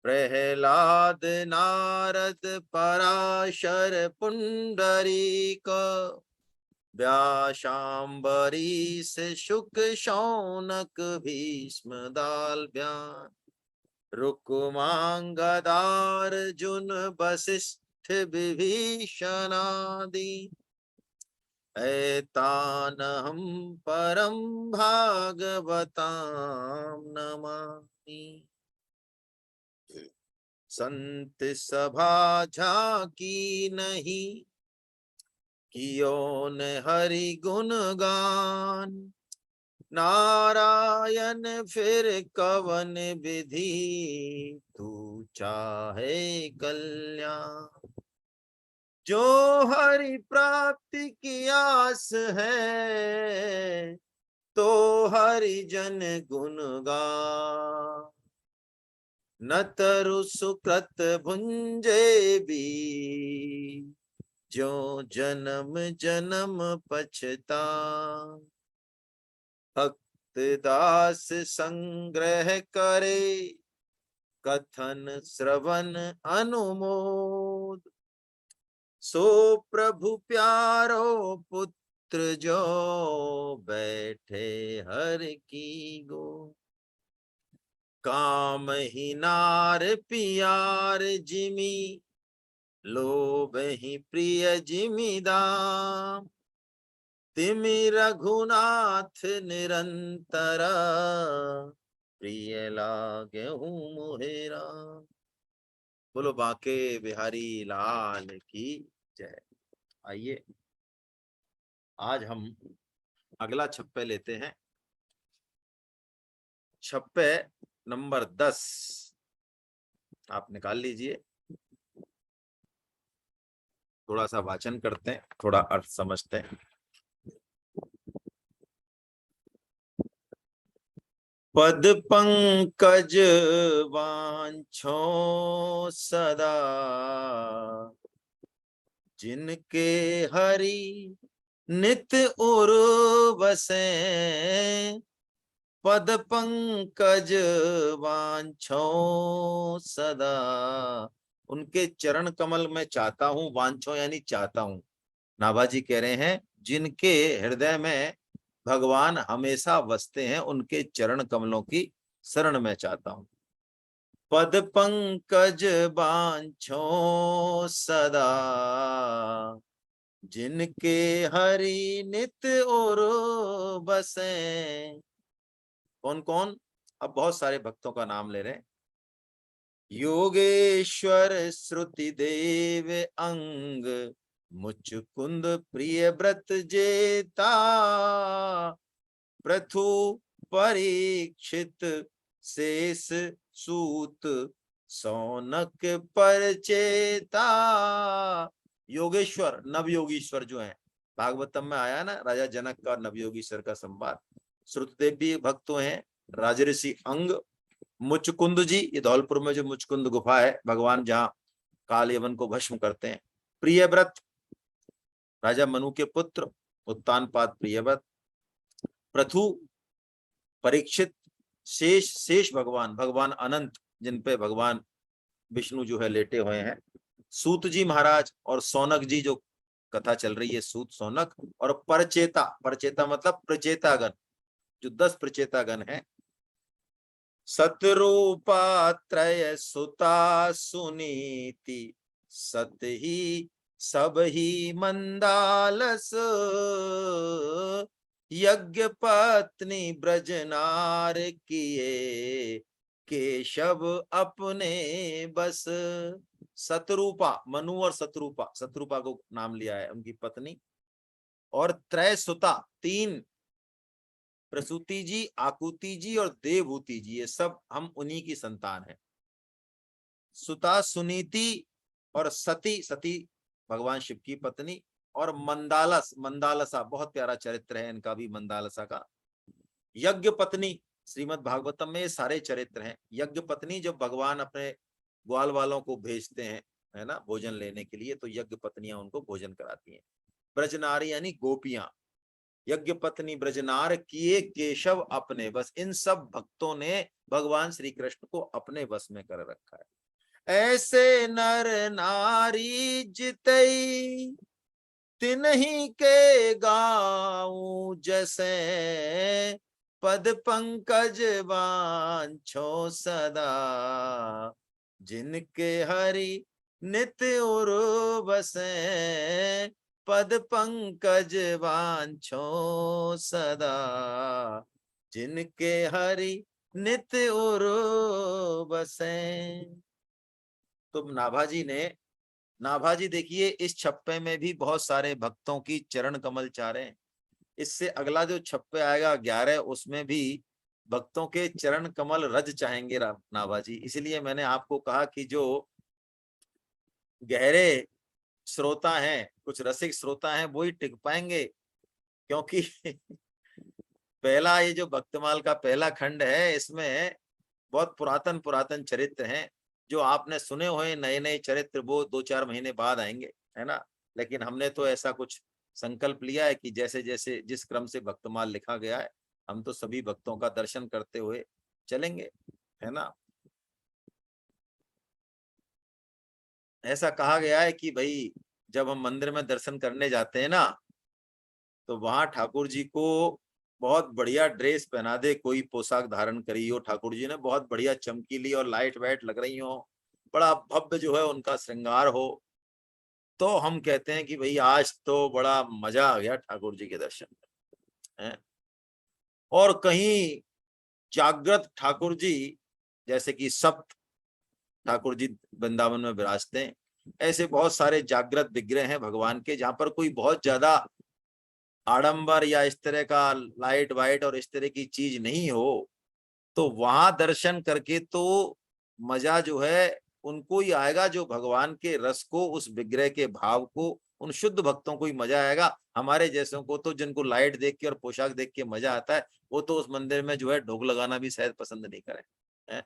प्रहलाद नारद पराशर पुंडरीक व्यासाम्बरीश शुक शौनक भीष्म दाल्भ्यान रुक्मांगदार्जुन वसिष्ठ विभीषणादि एतानहं परम भागवतां नमामि। संत सभा झांकी नहीं कियो न हरि गुण गान नारायण फिर कवन विधि तू चाहे कल्याण। जो हरि प्राप्ति की आस है तो हरि जन गुण गान न तरु सुकृत भुंजे भी जो जन्म जन्म पछता। भक्त दास संग्रह करे कथन श्रवण अनुमोद सो प्रभु प्यारो पुत्र जो बैठे हर की गो। काम ही नार पियार जिमी लोभ ही प्रिय जिमी दाम तिमि रघुनाथ निरंतर प्रिय लागे मोहे राम। बोलो बांके बिहारी लाल की जय। आइए आज हम अगला छप्पे लेते हैं। छप्पे नंबर 10 आप निकाल लीजिए। थोड़ा सा वाचन करते हैं, थोड़ा अर्थ समझते हैं। पद पंकज वांछो सदा जिनके हरि नित उर बसे। पद पंकज वांछो सदा उनके चरण कमल में चाहता हूं। वांछो यानी चाहता हूं। नाभाजी कह रहे हैं जिनके हृदय में भगवान हमेशा बसते हैं उनके चरण कमलों की शरण में चाहता हूं। पद पंकज बांछो सदा जिनके हरि नित और बसे। कौन कौन? अब बहुत सारे भक्तों का नाम ले रहे हैं। योगेश्वर श्रुति देव अंग मुचकुंद प्रिय व्रत जेता पृथु परीक्षित शेष सूत सौनक परचेता। योगेश्वर नवयोगीश्वर जो हैं, भागवतम में आया ना राजा जनक का नवयोगीश्वर का संवाद। श्रुतदेव भी भक्त हैं। राजऋषि अंग, मुचकुंद जी, ये धौलपुर में जो मुचकुंद गुफा है भगवान जहां काल यवन को भस्म करते हैं। प्रियव्रत राजा मनु के पुत्र उत्तानपाद प्रियव्रत। पृथु परीक्षित, शेष भगवान, भगवान अनंत जिन पे भगवान विष्णु जो है लेटे हुए हैं। सूत जी महाराज और सौनक जी जो कथा चल रही है, सूत सौनक। और परचेता, परचेता मतलब प्रचेतागण, जो 10 प्रचेतागण हैं। सतरूपा त्रय सुता सुनीति सत ही सब ही मंदालस। यज्ञ पत्नी ब्रजनार किए केशव अपने बस। सतरूपा, मनु और सतरूपा, सतरूपा को नाम लिया है उनकी पत्नी। और त्रय सुता, 3, प्रसूति जी, आकुति जी और देवभूति जी, ये सब हम उन्हीं की संतान हैं। सुता सुनीति और सती, सती भगवान शिव की पत्नी। और मंदालस, मंदालसा बहुत प्यारा चरित्र है इनका भी, मंदालसा का। यज्ञ पत्नी, श्रीमद् भागवतम में ये सारे चरित्र हैं। यज्ञ पत्नी जब भगवान अपने ग्वाल वालों को भेजते हैं, है ना, भोजन लेने के लिए, तो यज्ञ पत्नियां उनको भोजन कराती हैं। ब्रजनारी यानी गोपियां, यज्ञ पत्नी ब्रजनार किए केशव अपने बस। इन सब भक्तों ने भगवान श्री कृष्ण को अपने बस में कर रखा है। ऐसे नर नारी जितई तिन्ही के गाऊं जैसे, पद पंकज वांछो सदा, जिनके हरि नित्य उर बसे, पद पंकज वांछो सदा, जिनके हरि नित्य उर बसे। तो नाभाजी देखिए इस छप्पे में भी बहुत सारे भक्तों की चरण कमल चारे हैं। इससे अगला जो छप्पे आएगा 11, उसमें भी भक्तों के चरण कमल रज चाहेंगे नाभाजी। इसलिए मैंने आपको कहा कि जो गहरे श्रोता हैं, कुछ रसिक श्रोता हैं, वो ही टिक पाएंगे, क्योंकि पहला ये जो भक्तमाल का पहला खंड है, इसमें बहुत पुरातन पुरातन चरित्र हैं। जो आपने सुने हुए नए नए चरित्र वो 2-4 महीने बाद आएंगे, है ना। लेकिन हमने तो ऐसा कुछ संकल्प लिया है कि जैसे जैसे जिस क्रम से भक्तमाल लिखा गया है, हम तो सभी भक्तों का दर्शन करते हुए चलेंगे, है ना। ऐसा कहा गया है कि भाई जब हम मंदिर में दर्शन करने जाते हैं ना, तो वहां ठाकुर जी को बहुत बढ़िया ड्रेस पहना दे, कोई पोशाक धारण करी हो, ठाकुर जी ने बहुत बढ़िया चमकीली और लाइट वाइट लग रही हो, बड़ा भव्य जो है उनका श्रृंगार हो, तो हम कहते हैं कि भाई आज तो बड़ा मजा आ गया ठाकुर जी के दर्शन में, है। और कहीं जागृत ठाकुर जी, जैसे कि सप्त ठाकुर जी वृंदावन में विराजते हैं, ऐसे बहुत सारे जागृत विग्रह हैं भगवान के, जहां पर कोई बहुत ज्यादा आडंबर या इस तरह का लाइट वाइट और इस तरह की चीज नहीं हो, तो वहां दर्शन करके तो मजा जो है उनको ही आएगा जो भगवान के रस को, उस विग्रह के भाव को, उन शुद्ध भक्तों को ही मजा आएगा। हमारे जैसों को तो, जिनको लाइट देख के और पोशाक देख के मजा आता है, वो तो उस मंदिर में जो है ढोक लगाना भी शायद पसंद नहीं करें, है?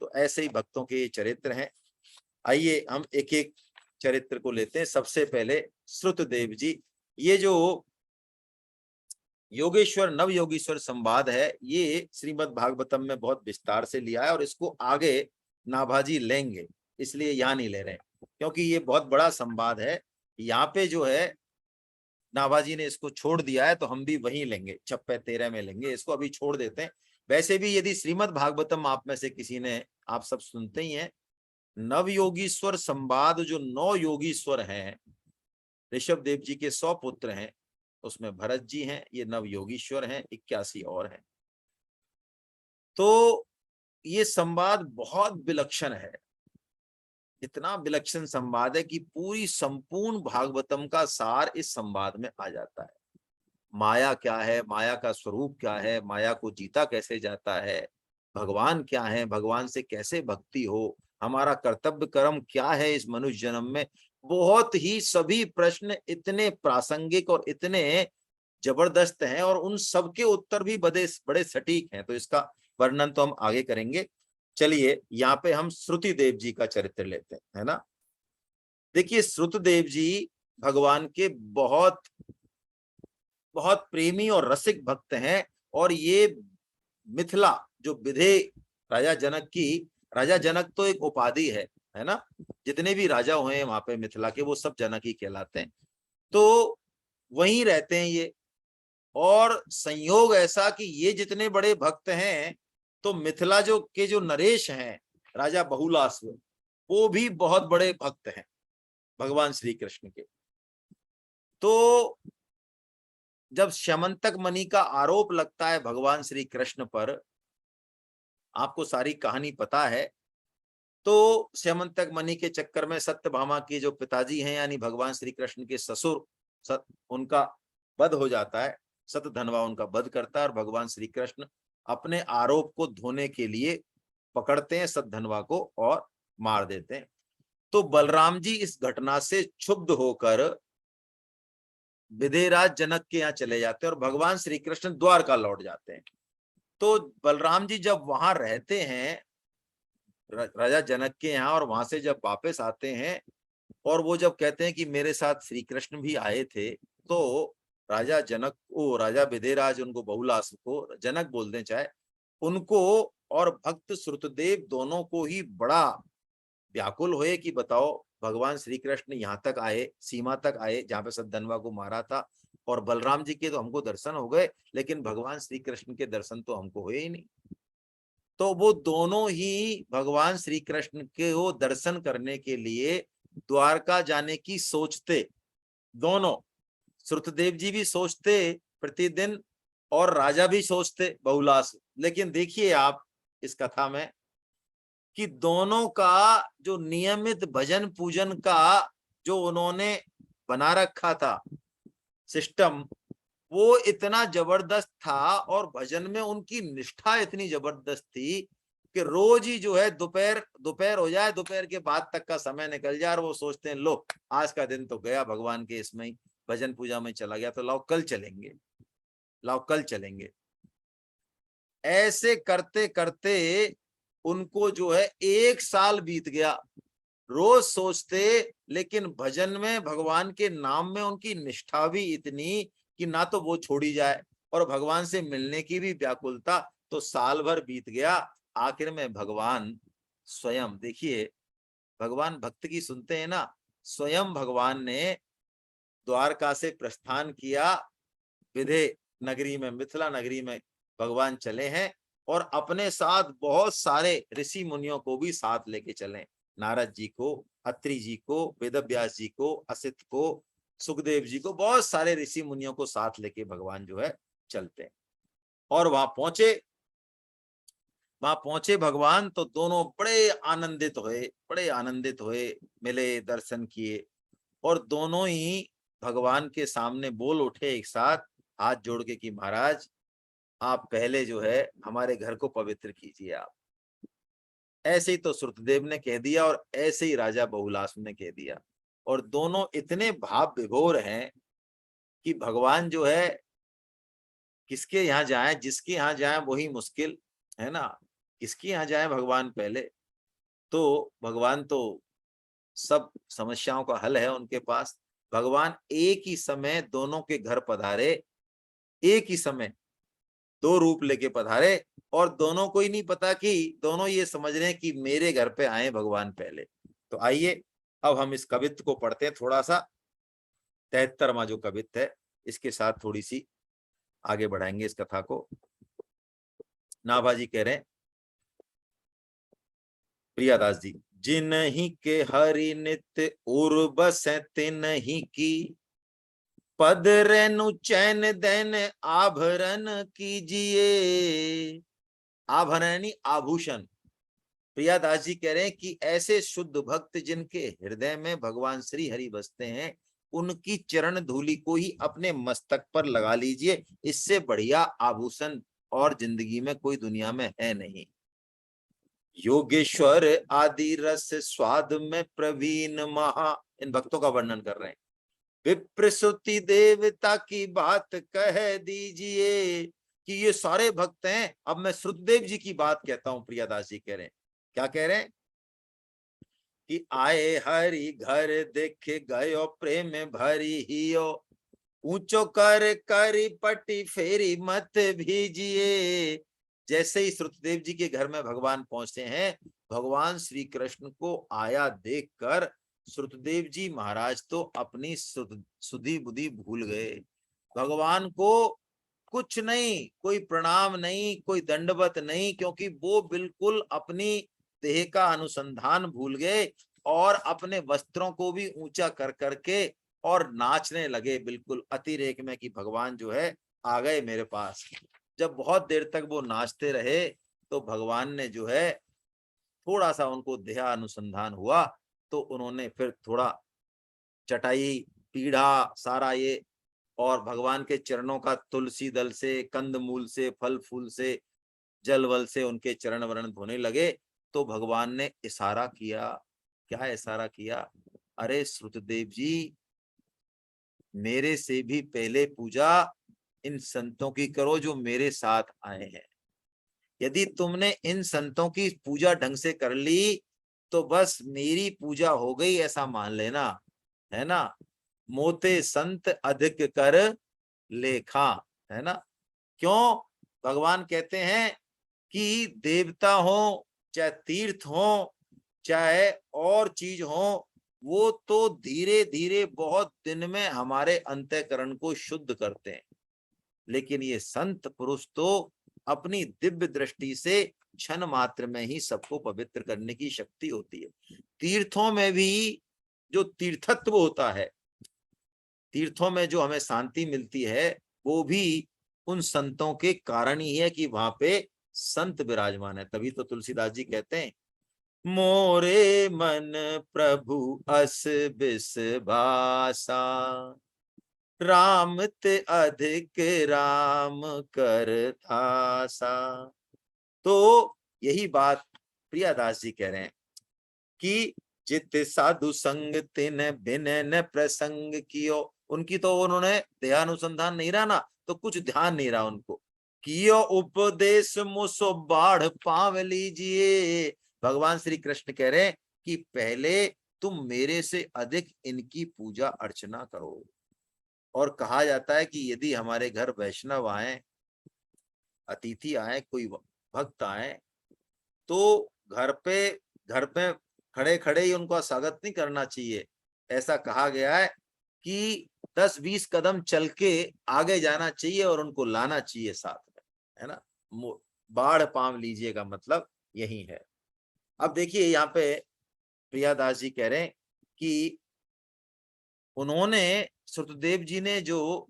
तो ऐसे ही भक्तों के ये चरित्र हैं। आइए हम एक एक चरित्र को लेते हैं। सबसे पहले श्रुतदेव जी। ये जो योगेश्वर नव योगेश्वर संवाद है, ये श्रीमद् भागवतम में बहुत विस्तार से लिया है, और इसको आगे नाभाजी लेंगे, इसलिए यहाँ नहीं ले रहे, क्योंकि ये बहुत बड़ा संवाद है। यहाँ पे जो है नाभाजी ने इसको छोड़ दिया है, तो हम भी वहीं लेंगे, छप्पे 13 में लेंगे, इसको अभी छोड़ देते हैं। वैसे भी यदि श्रीमद् भागवतम आप में से किसी ने, आप सब सुनते ही हैं, नव योगीश्वर संवाद, जो 9 योगीश्वर हैं, ऋषभ देव जी के 100 पुत्र हैं, उसमें भरत जी हैं, ये नव योगीश्वर हैं, 81 और हैं। तो ये संवाद बहुत विलक्षण है, इतना विलक्षण संवाद है कि पूरी संपूर्ण भागवतम का सार इस संवाद में आ जाता है। माया क्या है, माया का स्वरूप क्या है, माया को जीता कैसे जाता है, भगवान क्या है, भगवान से कैसे भक्ति हो, हमारा कर्तव्य कर्म क्या है इस मनुष्य जन्म में। बहुत ही सभी प्रश्न इतने प्रासंगिक और इतने जबरदस्त हैं, और उन सबके उत्तर भी बड़े बड़े सटीक हैं। तो इसका वर्णन तो हम आगे करेंगे। चलिए यहाँ पे हम श्रुति देव जी का चरित्र लेते हैं, है ना। देखिए श्रुत देव जी भगवान के बहुत बहुत प्रेमी और रसिक भक्त हैं, और ये मिथिला जो विधे राजा जनक की, राजा जनक तो एक उपाधि है ना, जितने भी राजा हुए हैं वहां पे मिथिला के, वो सब जनक ही कहलाते हैं। तो वहीं रहते हैं ये, और संयोग ऐसा कि ये जितने बड़े भक्त हैं, तो मिथिला जो नरेश हैं, राजा बहुलास्व, वो भी बहुत बड़े भक्त हैं भगवान श्री कृष्ण के। तो जब श्यमंतक मणि का आरोप लगता है भगवान श्री कृष्ण पर, आपको सारी कहानी पता है, तो श्यमंतक मणि के चक्कर में सत्यभामा के जो पिताजी हैं, यानी भगवान श्री कृष्ण के ससुर, उनका वध हो जाता है। सतधनवा उनका वध करता है, और भगवान श्री कृष्ण अपने आरोप को धोने के लिए पकड़ते हैं सतधनवा को और मार देते हैं। तो बलराम जी इस घटना से क्षुब्ध होकर विदेहराज जनक के यहाँ चले जाते हैं, और भगवान श्री कृष्ण द्वारका लौट जाते हैं। तो बलराम जी जब वहां रहते हैं राजा जनक के यहाँ, और वहां से जब वापस आते हैं, और वो जब कहते हैं कि मेरे साथ श्री कृष्ण भी आए थे, तो राजा जनक को, राजा विदेराज उनको बहुलास को जनक बोलते चाहे, उनको और भक्त श्रुतदेव दोनों को ही बड़ा व्याकुल हुए कि बताओ भगवान श्री कृष्ण यहाँ तक आए, सीमा तक आए जहाँ पे सद्दनवा को मारा था, और बलराम जी के तो हमको दर्शन हो गए, लेकिन भगवान श्री कृष्ण के दर्शन तो हमको हुए ही नहीं। तो वो दोनों ही भगवान श्री कृष्ण के वो दर्शन करने के लिए द्वारका जाने की सोचते, दोनों श्रुतदेव जी भी सोचते प्रतिदिन, और राजा भी सोचते बहुलास। लेकिन देखिए आप इस कथा में कि दोनों का जो नियमित भजन पूजन का जो उन्होंने बना रखा था सिस्टम, वो इतना जबरदस्त था, और भजन में उनकी निष्ठा इतनी जबरदस्त थी कि रोज ही जो है दोपहर दोपहर हो जाए, दोपहर के बाद तक का समय निकल जाए, और वो सोचते हैं लो आज का दिन तो गया भगवान के इसमें ही भजन पूजा में चला गया, तो लाओ कल चलेंगे, लाओ कल चलेंगे। ऐसे करते करते उनको जो है 1 साल बीत गया, रोज सोचते, लेकिन भजन में भगवान के नाम में उनकी निष्ठा भी इतनी कि ना तो वो छोड़ी जाए, और भगवान से मिलने की भी व्याकुलता। तो साल भर बीत गया, आखिर में भगवान स्वयं, देखिए भगवान भक्त की सुनते हैं ना, स्वयं भगवान ने द्वारका से प्रस्थान किया, विधे नगरी में, मिथिला नगरी में भगवान चले हैं, और अपने साथ बहुत सारे ऋषि मुनियों को भी साथ लेके चले, नारद जी को, अत्रि जी को, वेदव्यास जी को, असित को, सुखदेव जी को, बहुत सारे ऋषि मुनियों को साथ लेके भगवान जो है चलते हैं। और वहां पहुंचे भगवान, तो दोनों बड़े आनंदित हुए, मिले, दर्शन किए, और दोनों ही भगवान के सामने बोल उठे एक साथ हाथ जोड़ के कि महाराज आप पहले जो है हमारे घर को पवित्र कीजिए आप। ऐसे ही तो श्रुतदेव ने कह दिया, और ऐसे ही राजा बहुलास ने कह दिया, और दोनों इतने भाव विभोर हैं कि भगवान जो है किसके यहाँ जाए, जिसके यहाँ जाए वही मुश्किल है ना, किसके यहाँ जाए भगवान पहले। तो भगवान तो सब समस्याओं का हल है उनके पास। भगवान एक ही समय दोनों के घर पधारे, एक ही समय 2 रूप लेके पधारे, और दोनों को ही नहीं पता कि दोनों ये समझ रहे हैं कि मेरे घर पे आए भगवान पहले। तो आइए अब हम इस कवित्त को पढ़ते हैं थोड़ा सा, 73वां जो कवित्त है, इसके साथ थोड़ी सी आगे बढ़ाएंगे इस कथा को। नाभाजी कह रहे हैं, प्रियादास जी, जिनहि के हरि नित्य उर्बस तिनहि की, पद रेनु चैन दैन आभरण कीजिए। आभरणी आभूषण। प्रियादास जी कह रहे हैं कि ऐसे शुद्ध भक्त जिनके हृदय में भगवान श्री हरि बसते हैं, उनकी चरण धूलि को ही अपने मस्तक पर लगा लीजिए, इससे बढ़िया आभूषण और जिंदगी में कोई दुनिया में है नहीं। योगेश्वर आदि रस स्वाद में प्रवीण महा, इन भक्तों का वर्णन कर रहे हैं। विप्रसुति देवता की बात कह दीजिए, कि ये सारे भक्त हैं। अब मैं श्रुतदेव जी की बात कहता हूं, प्रियादास जी कह रहे हैं, क्या कह रहे हैं कि आए हरि घर देखे गयो प्रेम भरी हियो, ऊंचो कर करी पटी फेरी मत भीजिए। जैसे ही श्रुतदेव जी के घर में भगवान पहुंचते हैं, भगवान श्री कृष्ण को आया देखकर श्रुतदेव जी महाराज तो अपनी सुधि बुद्धि भूल गए। भगवान को कुछ नहीं, कोई प्रणाम नहीं, कोई दंडवत नहीं, क्योंकि वो बिल्कुल अपनी देह का अनुसंधान भूल गए, और अपने वस्त्रों को भी ऊंचा कर करके और नाचने लगे बिल्कुल अतिरेक में, कि भगवान जो है आ गए मेरे पास। जब बहुत देर तक वो नाचते रहे, तो भगवान ने जो है थोड़ा सा उनको देह अनुसंधान हुआ, तो उन्होंने फिर थोड़ा चटाई पीढ़ा सारा ये, और भगवान के चरणों का तुलसी दल से, कंद मूल से, फल फूल से, जल वल से उनके चरण वरण धोने लगे। तो भगवान ने इशारा किया। क्या इशारा किया? अरे श्रुतदेव जी, मेरे से भी पहले पूजा इन संतों की करो जो मेरे साथ आए हैं। यदि तुमने इन संतों की पूजा ढंग से कर ली, तो बस मेरी पूजा हो गई ऐसा मान लेना, है ना। मोते संत अधिक कर लेखा, है ना। क्यों? भगवान कहते हैं कि देवता हो, चाहे तीर्थ हो, चाहे और चीज हो, वो तो धीरे धीरे बहुत दिन में हमारे अंतःकरण को शुद्ध करते हैं, लेकिन ये संत पुरुष तो अपनी दिव्य दृष्टि से क्षण मात्र में ही सबको पवित्र करने की शक्ति होती है। तीर्थों में भी जो तीर्थत्व होता है, तीर्थों में जो हमें शांति मिलती है, वो भी उन संतों के कारण ही है कि वहां पे संत विराजमान है। तभी तो तुलसीदास जी कहते हैं, मोरे मन प्रभु अस बिस भासा, राम ते अधिक राम कर थासा। तो यही बात प्रियादास जी कह रहे हैं कि जित साधु संग तिन बिन न प्रसंग कियो। उनकी तो उन्होंने देहानुसंधान नहीं रहा ना, तो कुछ ध्यान नहीं रहा उनको। कियो उपदेश मुसो बाढ़ पाव लीजिए। भगवान श्री कृष्ण कह रहे हैं कि पहले तुम मेरे से अधिक इनकी पूजा अर्चना करो। और कहा जाता है कि यदि हमारे घर वैष्णव आए, अतिथि आए, कोई भक्त आए, तो घर पे खड़े खड़े ही उनका स्वागत नहीं करना चाहिए। ऐसा कहा गया है कि 10-20 कदम चल के आगे जाना चाहिए और उनको लाना चाहिए साथ में, है ना। बाढ़ पाँव लीजिए का मतलब यही है। अब देखिए यहाँ पे प्रियादास जी कह रहे हैं कि उन्होंने, श्रुतदेव जी ने जो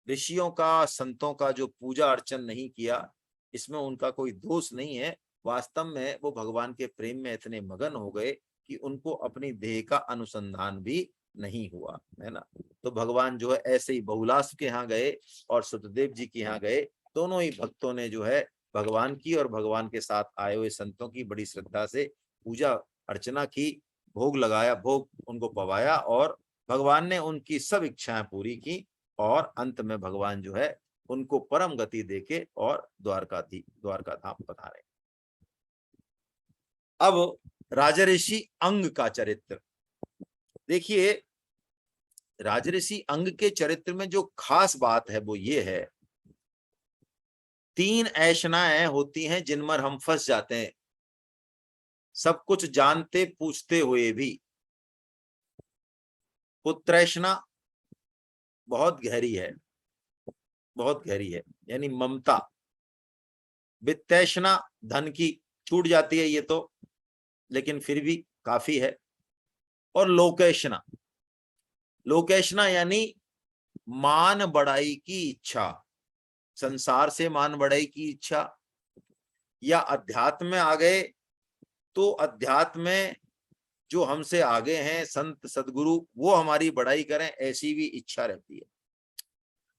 ऋषियों का, संतों का जो पूजा अर्चन नहीं किया, इसमें उनका कोई दोष नहीं है। वास्तव में वो भगवान के प्रेम में इतने मगन हो गए कि उनको अपनी देह का अनुसंधान भी नहीं हुआ, है ना। तो भगवान जो है ऐसे ही बहुलास के यहाँ गए और सुतदेव जी के यहाँ गए। दोनों ही भक्तों ने जो है भगवान की और भगवान के साथ आए हुए संतों की बड़ी श्रद्धा से पूजा अर्चना की, भोग लगाया, भोग उनको पवाया और भगवान ने उनकी सब इच्छाएं पूरी की। और अंत में भगवान जो है उनको परम गति देके और द्वारका धाम पधारे। अब राजऋषि अंग का चरित्र देखिए। राजऋषि अंग के चरित्र में जो खास बात है वो ये है, 3 ऐशनाएं होती हैं जिन पर हम फंस जाते हैं, सब कुछ जानते पूछते हुए भी। पुत्रैषणा बहुत गहरी है, बहुत गहरी है, यानी ममता। वित्तैषणा धन की छूट जाती है ये तो, लेकिन फिर भी काफी है। और लोकेशना, लोकेशना यानी मान बढ़ाई की इच्छा, संसार से मान बढ़ाई की इच्छा, या अध्यात्म में आ गए तो अध्यात्म में जो हमसे आगे हैं संत सदगुरु, वो हमारी बढ़ाई करें, ऐसी भी इच्छा रहती है।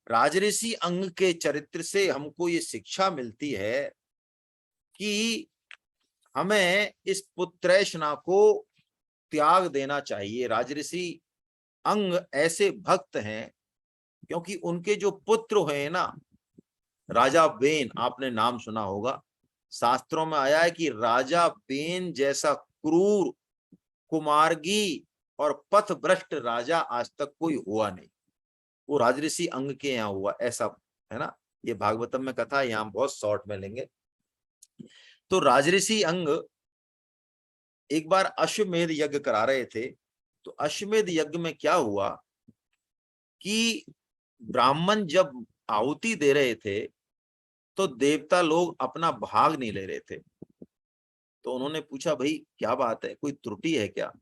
राजऋषि अंग के चरित्र से हमको ये शिक्षा मिलती है कि हमें इस पुत्रैषणा को त्याग देना चाहिए। राजऋषि अंग ऐसे भक्त हैं क्योंकि उनके जो पुत्र हैं ना, राजा बेन, आपने नाम सुना होगा, शास्त्रों में आया है कि राजा बेन जैसा क्रूर, कुमार्गी और पथभ्रष्ट राजा आज तक कोई हुआ नहीं। वो राजऋषि अंग के यहाँ हुआ, ऐसा है ना। ये भागवतम में कथा है, यहाँ बहुत शॉर्ट में लेंगे। तो राजऋषि अंग एक बार अश्वमेध यज्ञ करा रहे थे। तो अश्वमेध यज्ञ में क्या हुआ कि ब्राह्मण जब आहुति दे रहे थे तो देवता लोग अपना भाग नहीं ले रहे थे। तो उन्होंने पूछा, भाई क्या बात है, कोई त्रुटि है क्या?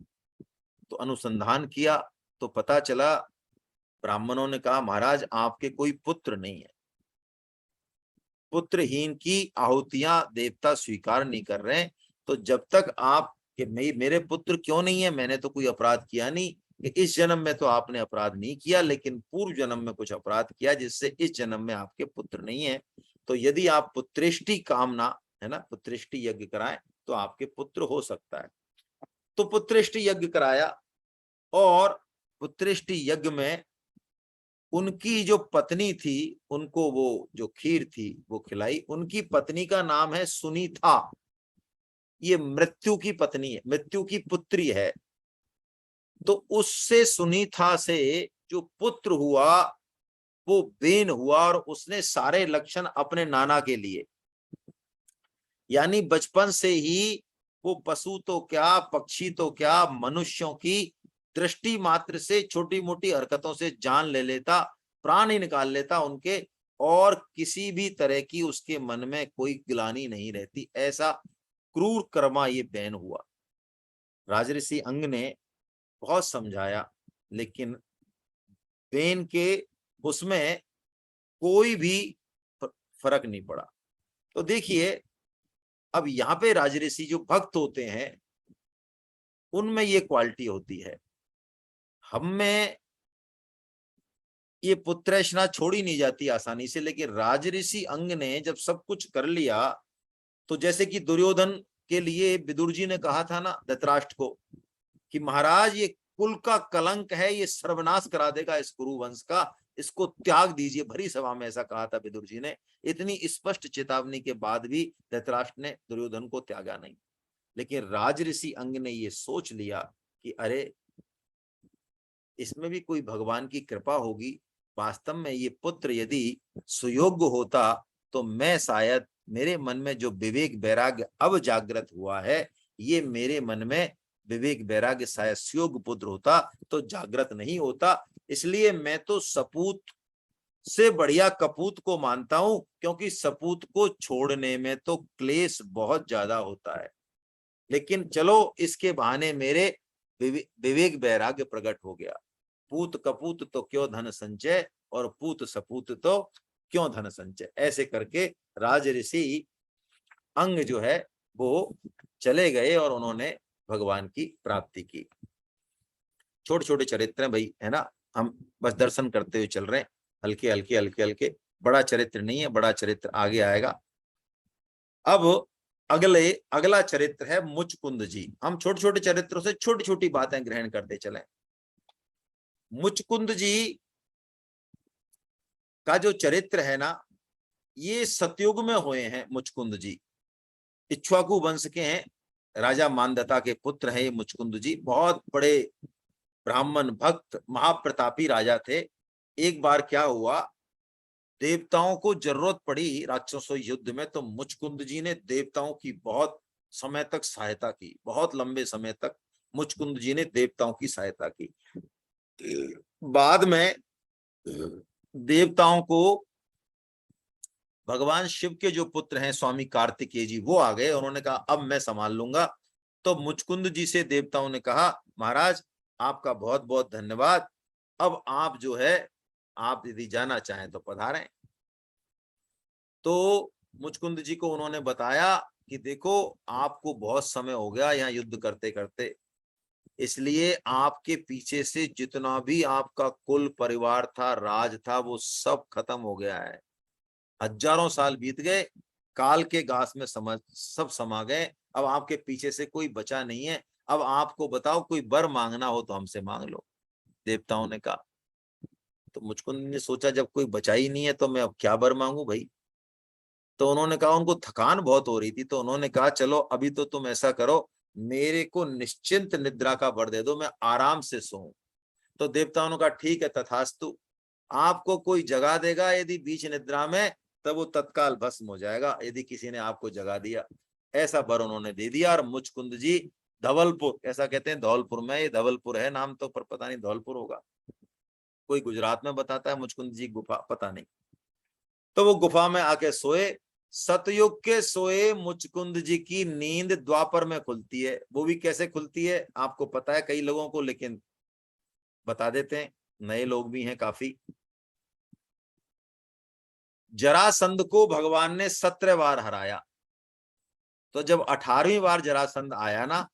तो अनुसंधान किया तो पता चला, ब्राह्मणों ने कहा, महाराज आपके कोई पुत्र नहीं है, पुत्रहीन की आहुतियां देवता स्वीकार नहीं कर रहे हैं। तो जब तक आप कि मेरे पुत्र क्यों नहीं है, मैंने तो कोई अपराध किया नहीं, कि इस जन्म में तो आपने अपराध नहीं किया, लेकिन पूर्व जन्म में कुछ अपराध किया जिससे इस जन्म में आपके पुत्र नहीं है। तो यदि आप पुत्रेष्टि कामना, है ना, पुत्रेष्टि यज्ञ कराएं तो आपके पुत्र हो सकता है। तो पुत्रेष्टि यज्ञ कराया और पुत्रेष्टि यज्ञ में उनकी जो पत्नी थी, उनको वो जो खीर थी वो खिलाई। उनकी पत्नी का नाम है सुनीता। ये मृत्यु की पत्नी है, मृत्यु की पुत्री है। तो उससे, सुनीता से जो पुत्र हुआ, वो बेन हुआ और उसने सारे लक्षण अपने नाना के लिए, यानी बचपन से ही वो पशु तो क्या, पक्षी तो क्या, मनुष्यों की दृष्टि मात्र से छोटी मोटी हरकतों से जान ले लेता, प्राण ही निकाल लेता उनके, और किसी भी तरह की उसके मन में कोई ग्लानि नहीं रहती। ऐसा क्रूर कर्मा ये बैन हुआ। राजऋषि अंग ने बहुत समझाया, लेकिन बैन के उसमें कोई भी फर्क नहीं पड़ा। तो देखिए, अब यहाँ पे राजऋषि जो भक्त होते हैं उनमें ये क्वालिटी होती है। हम में ये पुत्रैषणा छोड़ी नहीं जाती आसानी से, लेकिन राजऋषि अंग ने जब सब कुछ कर लिया, तो जैसे कि दुर्योधन के लिए विदुर जी ने कहा था ना धृतराष्ट्र को कि महाराज ये कुल का कलंक है, ये सर्वनाश करा देगा इस कुरु वंश का, इसको त्याग दीजिए। भरी सभा में ऐसा कहा था विदुर जी ने। इतनी स्पष्ट चेतावनी के बाद भी धृतराष्ट्र ने दुर्योधन को त्यागा नहीं। लेकिन राजऋषि अंग ने ये सोच लिया कि अरे इसमें भी कोई भगवान की कृपा होगी, वास्तव में ये पुत्र यदि सुयोग्य होता तो मैं शायद, मेरे मन में जो विवेक वैराग्य अब जागृत हुआ है, ये मेरे मन में विवेक वैराग्य शायद सुयोग्य पुत्र होता तो जागृत नहीं होता। इसलिए मैं तो सपूत से बढ़िया कपूत को मानता हूं, क्योंकि सपूत को छोड़ने में तो क्लेश बहुत ज्यादा होता है, लेकिन चलो इसके बहाने मेरे विवेक वैराग्य प्रकट हो गया। पूत कपूत तो क्यों धन संचय, और पूत सपूत तो क्यों धन संचय। ऐसे करके राजऋषि अंग जो है वो चले गए और उन्होंने भगवान की प्राप्ति की। छोटे छोटे चरित्र हैं भाई, है ना, हम बस दर्शन करते हुए चल रहे हैं, हल्के हल्के हल्के हल्के। बड़ा चरित्र नहीं है, बड़ा चरित्र आगे आएगा। अब अगला चरित्र है मुचकुंद जी। हम छोटे छोटे चरित्रों से छोटी छोटी बातें ग्रहण करते चलें। मुचकुंद जी का जो चरित्र है ना, ये सतयुग में हुए हैं। मुचकुंद जी इक्ष्वाकु वंश के हैं, राजा मानदत्ता के पुत्र हैं। ये मुचकुंद जी बहुत बड़े ब्राह्मण भक्त महाप्रतापी राजा थे। एक बार क्या हुआ, देवताओं को जरूरत पड़ी राक्षसों युद्ध में, तो मुचकुंद जी ने देवताओं की बहुत समय तक सहायता की। बहुत लंबे समय तक मुचकुंद जी ने देवताओं की सहायता की। बाद में देवताओं को भगवान शिव के जो पुत्र हैं स्वामी कार्तिकेय जी, वो आ गए। उन्होंने कहा अब मैं संभाल लूंगा। तो मुचकुंद जी से देवताओं ने कहा महाराज आपका बहुत बहुत धन्यवाद, अब आप जो है, आप यदि जाना चाहें तो पधारें। तो मुचकुंद जी को उन्होंने बताया कि देखो आपको बहुत समय हो गया यहाँ युद्ध करते करते, इसलिए आपके पीछे से जितना भी आपका कुल परिवार था, राज था, वो सब खत्म हो गया है। हजारों साल बीत गए, काल के घास में सब समा गए। अब आपके पीछे से कोई बचा नहीं है। अब आपको बताओ कोई वर मांगना हो तो हमसे मांग लो, देवताओं ने कहा। तो मुचकुंद ने सोचा जब कोई बचा ही नहीं है तो मैं अब क्या वर मांगू भाई। तो उन्होंने कहा, उनको थकान बहुत हो रही थी, तो उन्होंने कहा चलो अभी तो तुम ऐसा करो, मेरे को निश्चिंत निद्रा का वर दे दो, मैं आराम से सोऊं। तो देवताओं ने कहा ठीक है तथास्तु, आपको कोई जगा देगा यदि बीच निद्रा में, तब वो तत्काल भस्म हो जाएगा यदि किसी ने आपको जगा दिया। ऐसा वर उन्होंने दे दिया। और मुचकुंद जी धवलपुर, ऐसा कहते हैं धौलपुर में, ये धवलपुर है नाम तो, पर पता नहीं धौलपुर होगा, कोई गुजरात में बताता है मुचकुंद जी गुफा, पता नहीं। तो वो गुफा में आके सोए। सतयुग के सोए मुचकुंद जी की नींद द्वापर में खुलती है। वो भी कैसे खुलती है आपको पता है कई लोगों को, लेकिन बता देते हैं, नए लोग भी हैं काफी। जरासंध को भगवान ने 17 बार हराया, तो जब 18वीं बार जरासंध आया ना,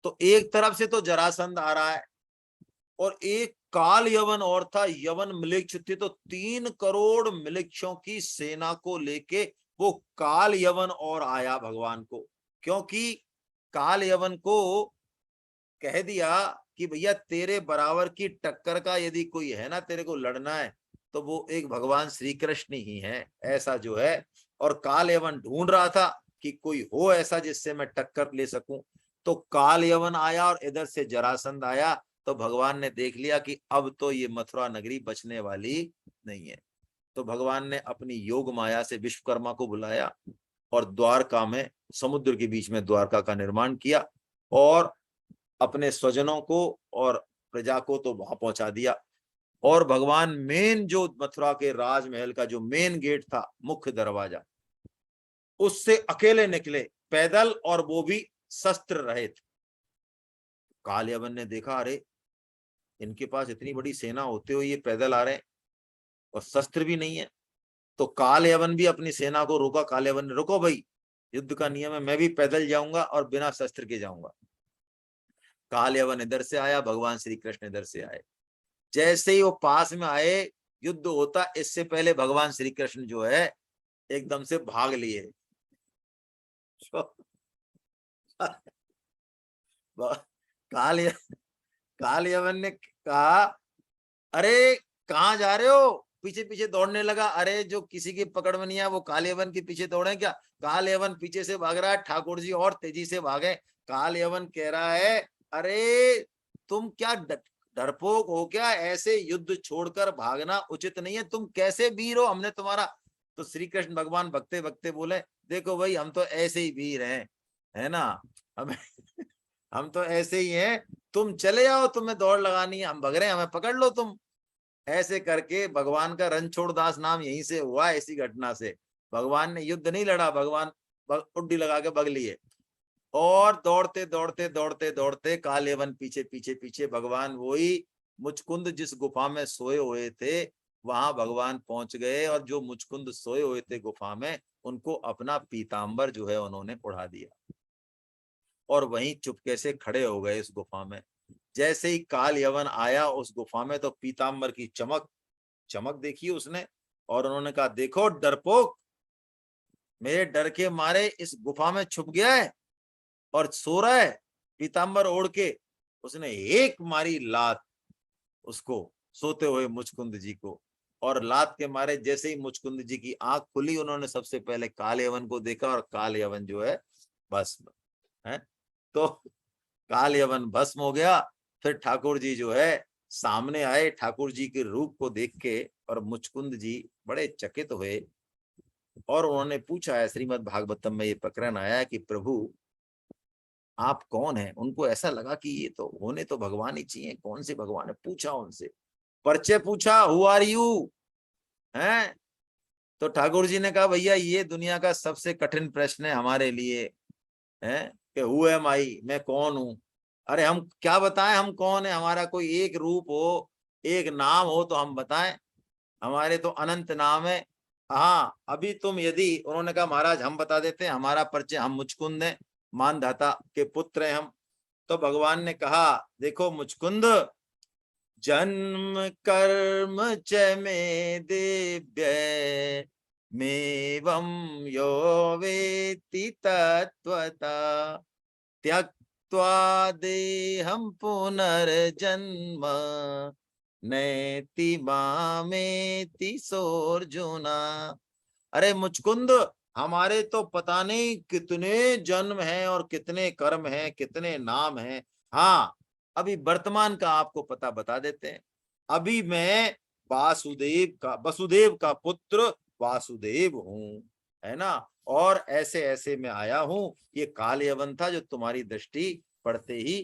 तो एक तरफ से तो जरासंध आ रहा है और एक काल यवन और था, यवन मिलिक्ष थे, तो 3 करोड़ मिलिक्षों की सेना को लेके वो काल यवन और आया भगवान को। क्योंकि काल यवन को कह दिया कि भैया तेरे बराबर की टक्कर का यदि कोई है ना, तेरे को लड़ना है, तो वो एक भगवान श्री कृष्ण ही है, ऐसा जो है। और काल यवन ढूंढ रहा था कि कोई हो ऐसा जिससे मैं टक्कर ले सकूं। तो काल यवन आया और इधर से जरासंध आया। तो भगवान ने देख लिया कि अब तो ये मथुरा नगरी बचने वाली नहीं है। तो भगवान ने अपनी योग माया से विश्वकर्मा को बुलाया और द्वारका में, समुद्र के बीच में द्वारका का निर्माण किया और अपने स्वजनों को और प्रजा को तो वहां पहुंचा दिया। और भगवान मेन जो मथुरा के राजमहल का जो मेन गेट था, मुख्य दरवाजा, उससे अकेले निकले पैदल, और वो भी शस्त्र रहित। काल यवन ने देखा, अरे इनके पास इतनी बड़ी सेना होते हुए ये पैदल आ रहे हैं और शस्त्र भी नहीं है। तो काल यवन भी अपनी सेना को रोका। काल यवन ने, रुको भाई, युद्ध का नियम है, मैं भी पैदल जाऊंगा और बिना शस्त्र के जाऊंगा। काल यवन इधर से आया, भगवान श्री कृष्ण इधर से आए। जैसे ही वो पास में आए, युद्ध होता इससे पहले भगवान श्री कृष्ण जो है एकदम से भाग लिए। काल काल यवन ने कहा, अरे कहाँ जा रहे हो? पीछे पीछे दौड़ने लगा। अरे जो किसी की पकड़ में नहीं है वो काल यवन के पीछे दौड़े क्या? काल यवन पीछे से भाग रहा है, ठाकुर जी और तेजी से भागे। काल यवन कह रहा है, अरे तुम क्या डरपोक हो क्या? ऐसे युद्ध छोड़कर भागना उचित नहीं है। तुम कैसे वीर हो? हमने तुम्हारा। तो श्री कृष्ण भगवान भगते भगते बोले, देखो भाई, हम तो ऐसे ही वीर हैं, है ना, हमें हम तो ऐसे ही हैं। तुम चले आओ, तुम्हें दौड़ लगानी है, हम भग रहे हैं, हमें पकड़ लो तुम। ऐसे करके भगवान का रणछोड़ दास नाम यहीं से हुआ, ऐसी घटना से। भगवान ने युद्ध नहीं लड़ा, भगवान उड्डी लगा के भग लिए। और दौड़ते दौड़ते दौड़ते दौड़ते काल यवन पीछे पीछे पीछे, भगवान वही मुचकुंद जिस गुफा में सोए हुए थे वहां भगवान पहुंच गए। और जो मुचकुंद सोए हुए थे गुफा में, उनको अपना पीतांबर जो है उन्होंने उड़ा दिया और वहीं चुपके से खड़े हो गए इस गुफा में। जैसे ही काल यवन आया उस गुफा में, तो पीतांबर की चमक चमक देखी उसने, और उन्होंने कहा, देखो डरपोक, मेरे डर के मारे इस गुफा में छुप गया है और सो रहा है पीतांबर ओढ़ के। उसने एक मारी लात उसको, सोते हुए मुचकुंद जी को, और लात के मारे जैसे ही मुचकुंद जी की आंख खुली, उन्होंने सबसे पहले काल यवन को देखा और काल यवन जो है भस्म है। तो काल यवन भस्म हो गया। फिर ठाकुर जी जो है सामने आए, ठाकुर जी के रूप को देख के, और मुचकुंद जी बड़े चकित हुए और उन्होंने पूछा है, श्रीमद् भागवतम में ये प्रकरण आया है कि प्रभु आप कौन हैं? उनको ऐसा लगा कि ये तो होने तो भगवान ही चाहिए, कौन से भगवान है? पूछा उनसे, परिचय पूछा, हु आर यू, हैं? तो ठाकुर जी ने कहा, भैया ये दुनिया का सबसे कठिन प्रश्न है हमारे लिए, हैं, कि हु एम आई, मैं कौन हूं? अरे हम क्या बताएं हम कौन है? हमारा कोई एक रूप हो, एक नाम हो तो हम बताएं। हमारे तो अनंत नाम है। हाँ, अभी तुम यदि, उन्होंने कहा, महाराज हम बता देते हैं हमारा परिचय, हम मुचकुंद हैं, मानधाता के पुत्र हैं हम। तो भगवान ने कहा, देखो मुचकुंद, जन्म कर्म च मे दिव्य मेवं यो वेत्ति तत्वता त्यक्त्वा देहं पुनर्जन्म नैति मामेति सोऽर्जुना। अरे मुचकुंद, हमारे तो पता नहीं कितने जन्म हैं और कितने कर्म हैं, कितने नाम हैं। हाँ, अभी वर्तमान का आपको पता बता देते हैं। अभी मैं वसुदेव का पुत्र वासुदेव हूँ, है ना। और ऐसे ऐसे मैं आया हूं, ये काल यवन था जो तुम्हारी दृष्टि पड़ते ही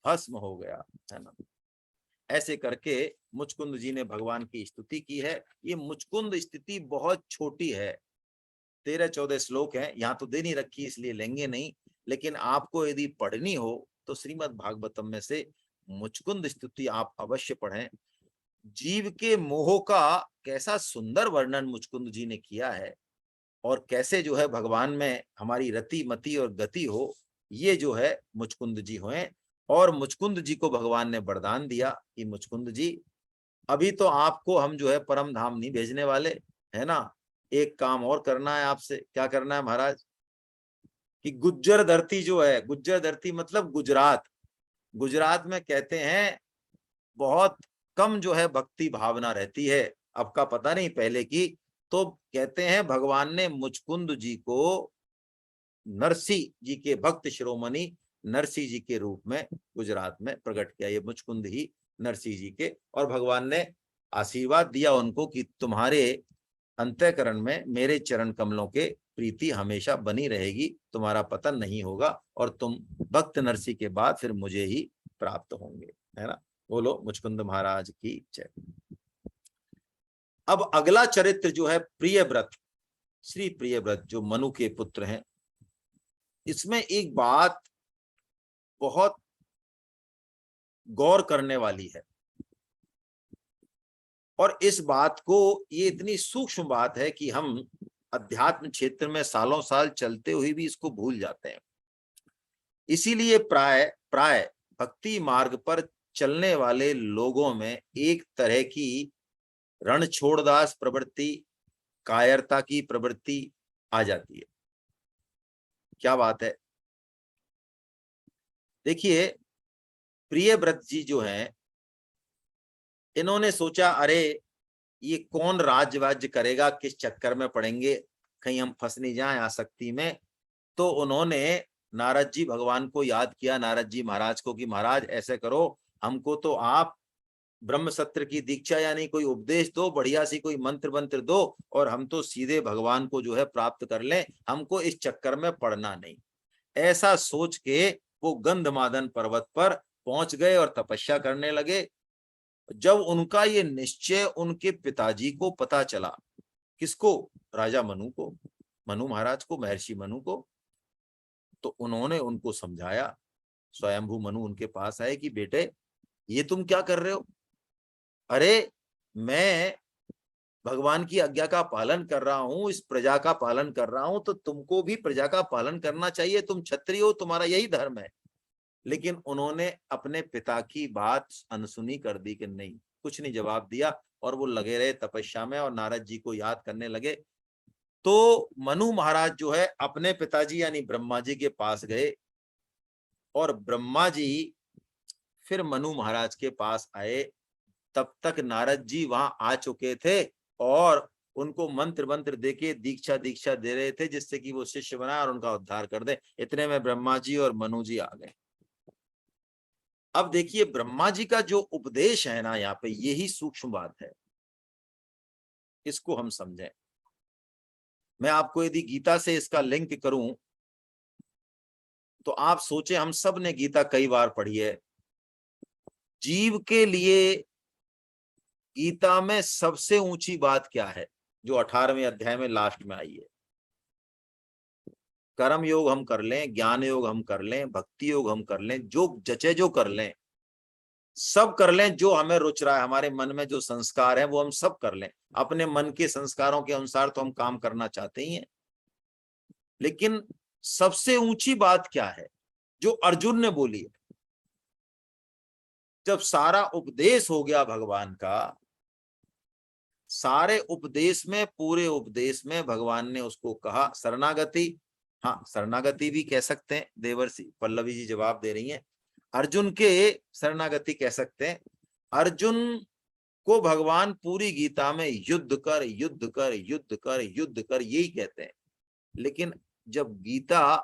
भस्म हो गया, है ना। ऐसे करके मुचकुंद जी ने भगवान की स्तुति की है। ये मुचकुंद स्तुति बहुत छोटी है, 13-14 श्लोक है, यहाँ तो दे नहीं रखी इसलिए लेंगे नहीं। लेकिन आपको यदि पढ़नी हो तो श्रीमद् भागवतम में से मुचकुंद स्तुति आप अवश्य पढ़ें। जीव के मोह का कैसा सुंदर वर्णन मुचकुंद जी ने किया है, और कैसे जो है भगवान में हमारी रति मति और गति हो, ये जो है मुचकुंद जी हुए। और मुचकुंद जी को भगवान ने वरदान दिया कि मुचकुंद जी, अभी तो आपको हम जो है परम धाम नहीं भेजने वाले, है ना। एक काम और करना है आपसे। क्या करना है महाराज? कि गुज्जर धरती जो है, गुज्जर धरती मतलब गुजरात, गुजरात में कहते हैं बहुत कम जो है भक्ति भावना रहती है। अब का पता नहीं, पहले की। तो कहते हैं भगवान ने मुचकुंद जी को, नरसी जी के भक्त शिरोमणि नरसिंह जी के रूप में गुजरात में प्रकट किया। ये मुचकुंद ही नरसिंह जी के, और भगवान ने आशीर्वाद दिया उनको कि तुम्हारे अंतःकरण में मेरे चरण कमलों के प्रीति हमेशा बनी रहेगी, तुम्हारा पतन नहीं होगा, और तुम भक्त नरसिंह के बाद फिर मुझे ही प्राप्त होंगे, है ना। बोलो मुचकुंद महाराज की जय। अब अगला चरित्र जो है प्रियव्रत, श्री प्रियव्रत जो मनु के पुत्र हैं, इसमें एक बात बहुत गौर करने वाली है, और इस बात को, ये इतनी सूक्ष्म बात है कि हम अध्यात्म क्षेत्र में सालों साल चलते हुए भी इसको भूल जाते हैं। इसीलिए प्राय प्राय भक्ति मार्ग पर चलने वाले लोगों में एक तरह की रणछोड़दास प्रवृत्ति, कायरता की प्रवृत्ति आ जाती है। क्या बात है, देखिए प्रियव्रत जी जो हैं, इन्होंने सोचा अरे ये कौन राज्य वाज्य करेगा, किस चक्कर में पड़ेंगे, कहीं हम फंस नहीं जाएं आसक्ति में। तो उन्होंने नारद जी भगवान को याद किया, नारद जी महाराज को, कि महाराज ऐसे करो, हमको तो आप ब्रह्म सत्र की दीक्षा यानी कोई उपदेश दो, बढ़िया सी कोई मंत्र मंत्र दो, और हम तो सीधे भगवान को जो है प्राप्त कर लें, हमको इस चक्कर में पड़ना नहीं। ऐसा सोच के वो गंधमादन पर्वत पर पहुंच गए और तपस्या करने लगे। जब उनका ये निश्चय उनके पिताजी को पता चला, किसको, राजा मनु को, मनु महाराज को, महर्षि मनु को, तो उन्होंने उनको समझाया। स्वयंभू मनु उनके पास आए कि बेटे ये तुम क्या कर रहे हो, अरे मैं भगवान की आज्ञा का पालन कर रहा हूं, इस प्रजा का पालन कर रहा हूं, तो तुमको भी प्रजा का पालन करना चाहिए, तुम क्षत्रिय हो, तुम्हारा यही धर्म है। लेकिन उन्होंने अपने पिता की बात अनसुनी कर दी कि नहीं, कुछ नहीं जवाब दिया, और वो लगे रहे तपस्या में और नारद जी को याद करने लगे। तो मनु महाराज जो है अपने पिताजी यानी ब्रह्मा जी के पास गए, और ब्रह्मा जी फिर मनु महाराज के पास आए। तब तक नारद जी वहां आ चुके थे और उनको मंत्र मंत्र देके दीक्षा दे रहे थे, जिससे कि वो शिष्य बनाए और उनका उद्धार कर दे। इतने में ब्रह्मा जी और मनु जी आ गए। अब देखिए ब्रह्मा जी का जो उपदेश है ना, यहाँ पे यही सूक्ष्म बात है, इसको हम समझें। मैं आपको यदि गीता से इसका लिंक करूं तो आप सोचे, हम सब ने गीता कई बार पढ़ी है। जीव के लिए गीता में सबसे ऊंची बात क्या है, जो 18वें अध्याय में लास्ट में आई है। कर्म योग हम कर लें, ज्ञान योग हम कर लें, भक्ति योग हम कर लें, जो जचे जो कर लें, सब कर लें, जो हमें रुच रहा है, हमारे मन में जो संस्कार है वो हम सब कर लें। अपने मन के संस्कारों के अनुसार तो हम काम करना चाहते ही हैं, लेकिन सबसे ऊंची बात क्या है जो अर्जुन ने बोली है। जब सारा उपदेश हो गया भगवान का, सारे उपदेश में, पूरे उपदेश में भगवान ने उसको कहा शरणागति। हाँ, शरणागति भी कह सकते हैं, देवर्षि पल्लवी जी जवाब दे रही हैं। अर्जुन के शरणागति कह सकते हैं। अर्जुन को भगवान पूरी गीता में युद्ध कर युद्ध कर युद्ध कर युद्ध कर यही कहते हैं, लेकिन जब गीता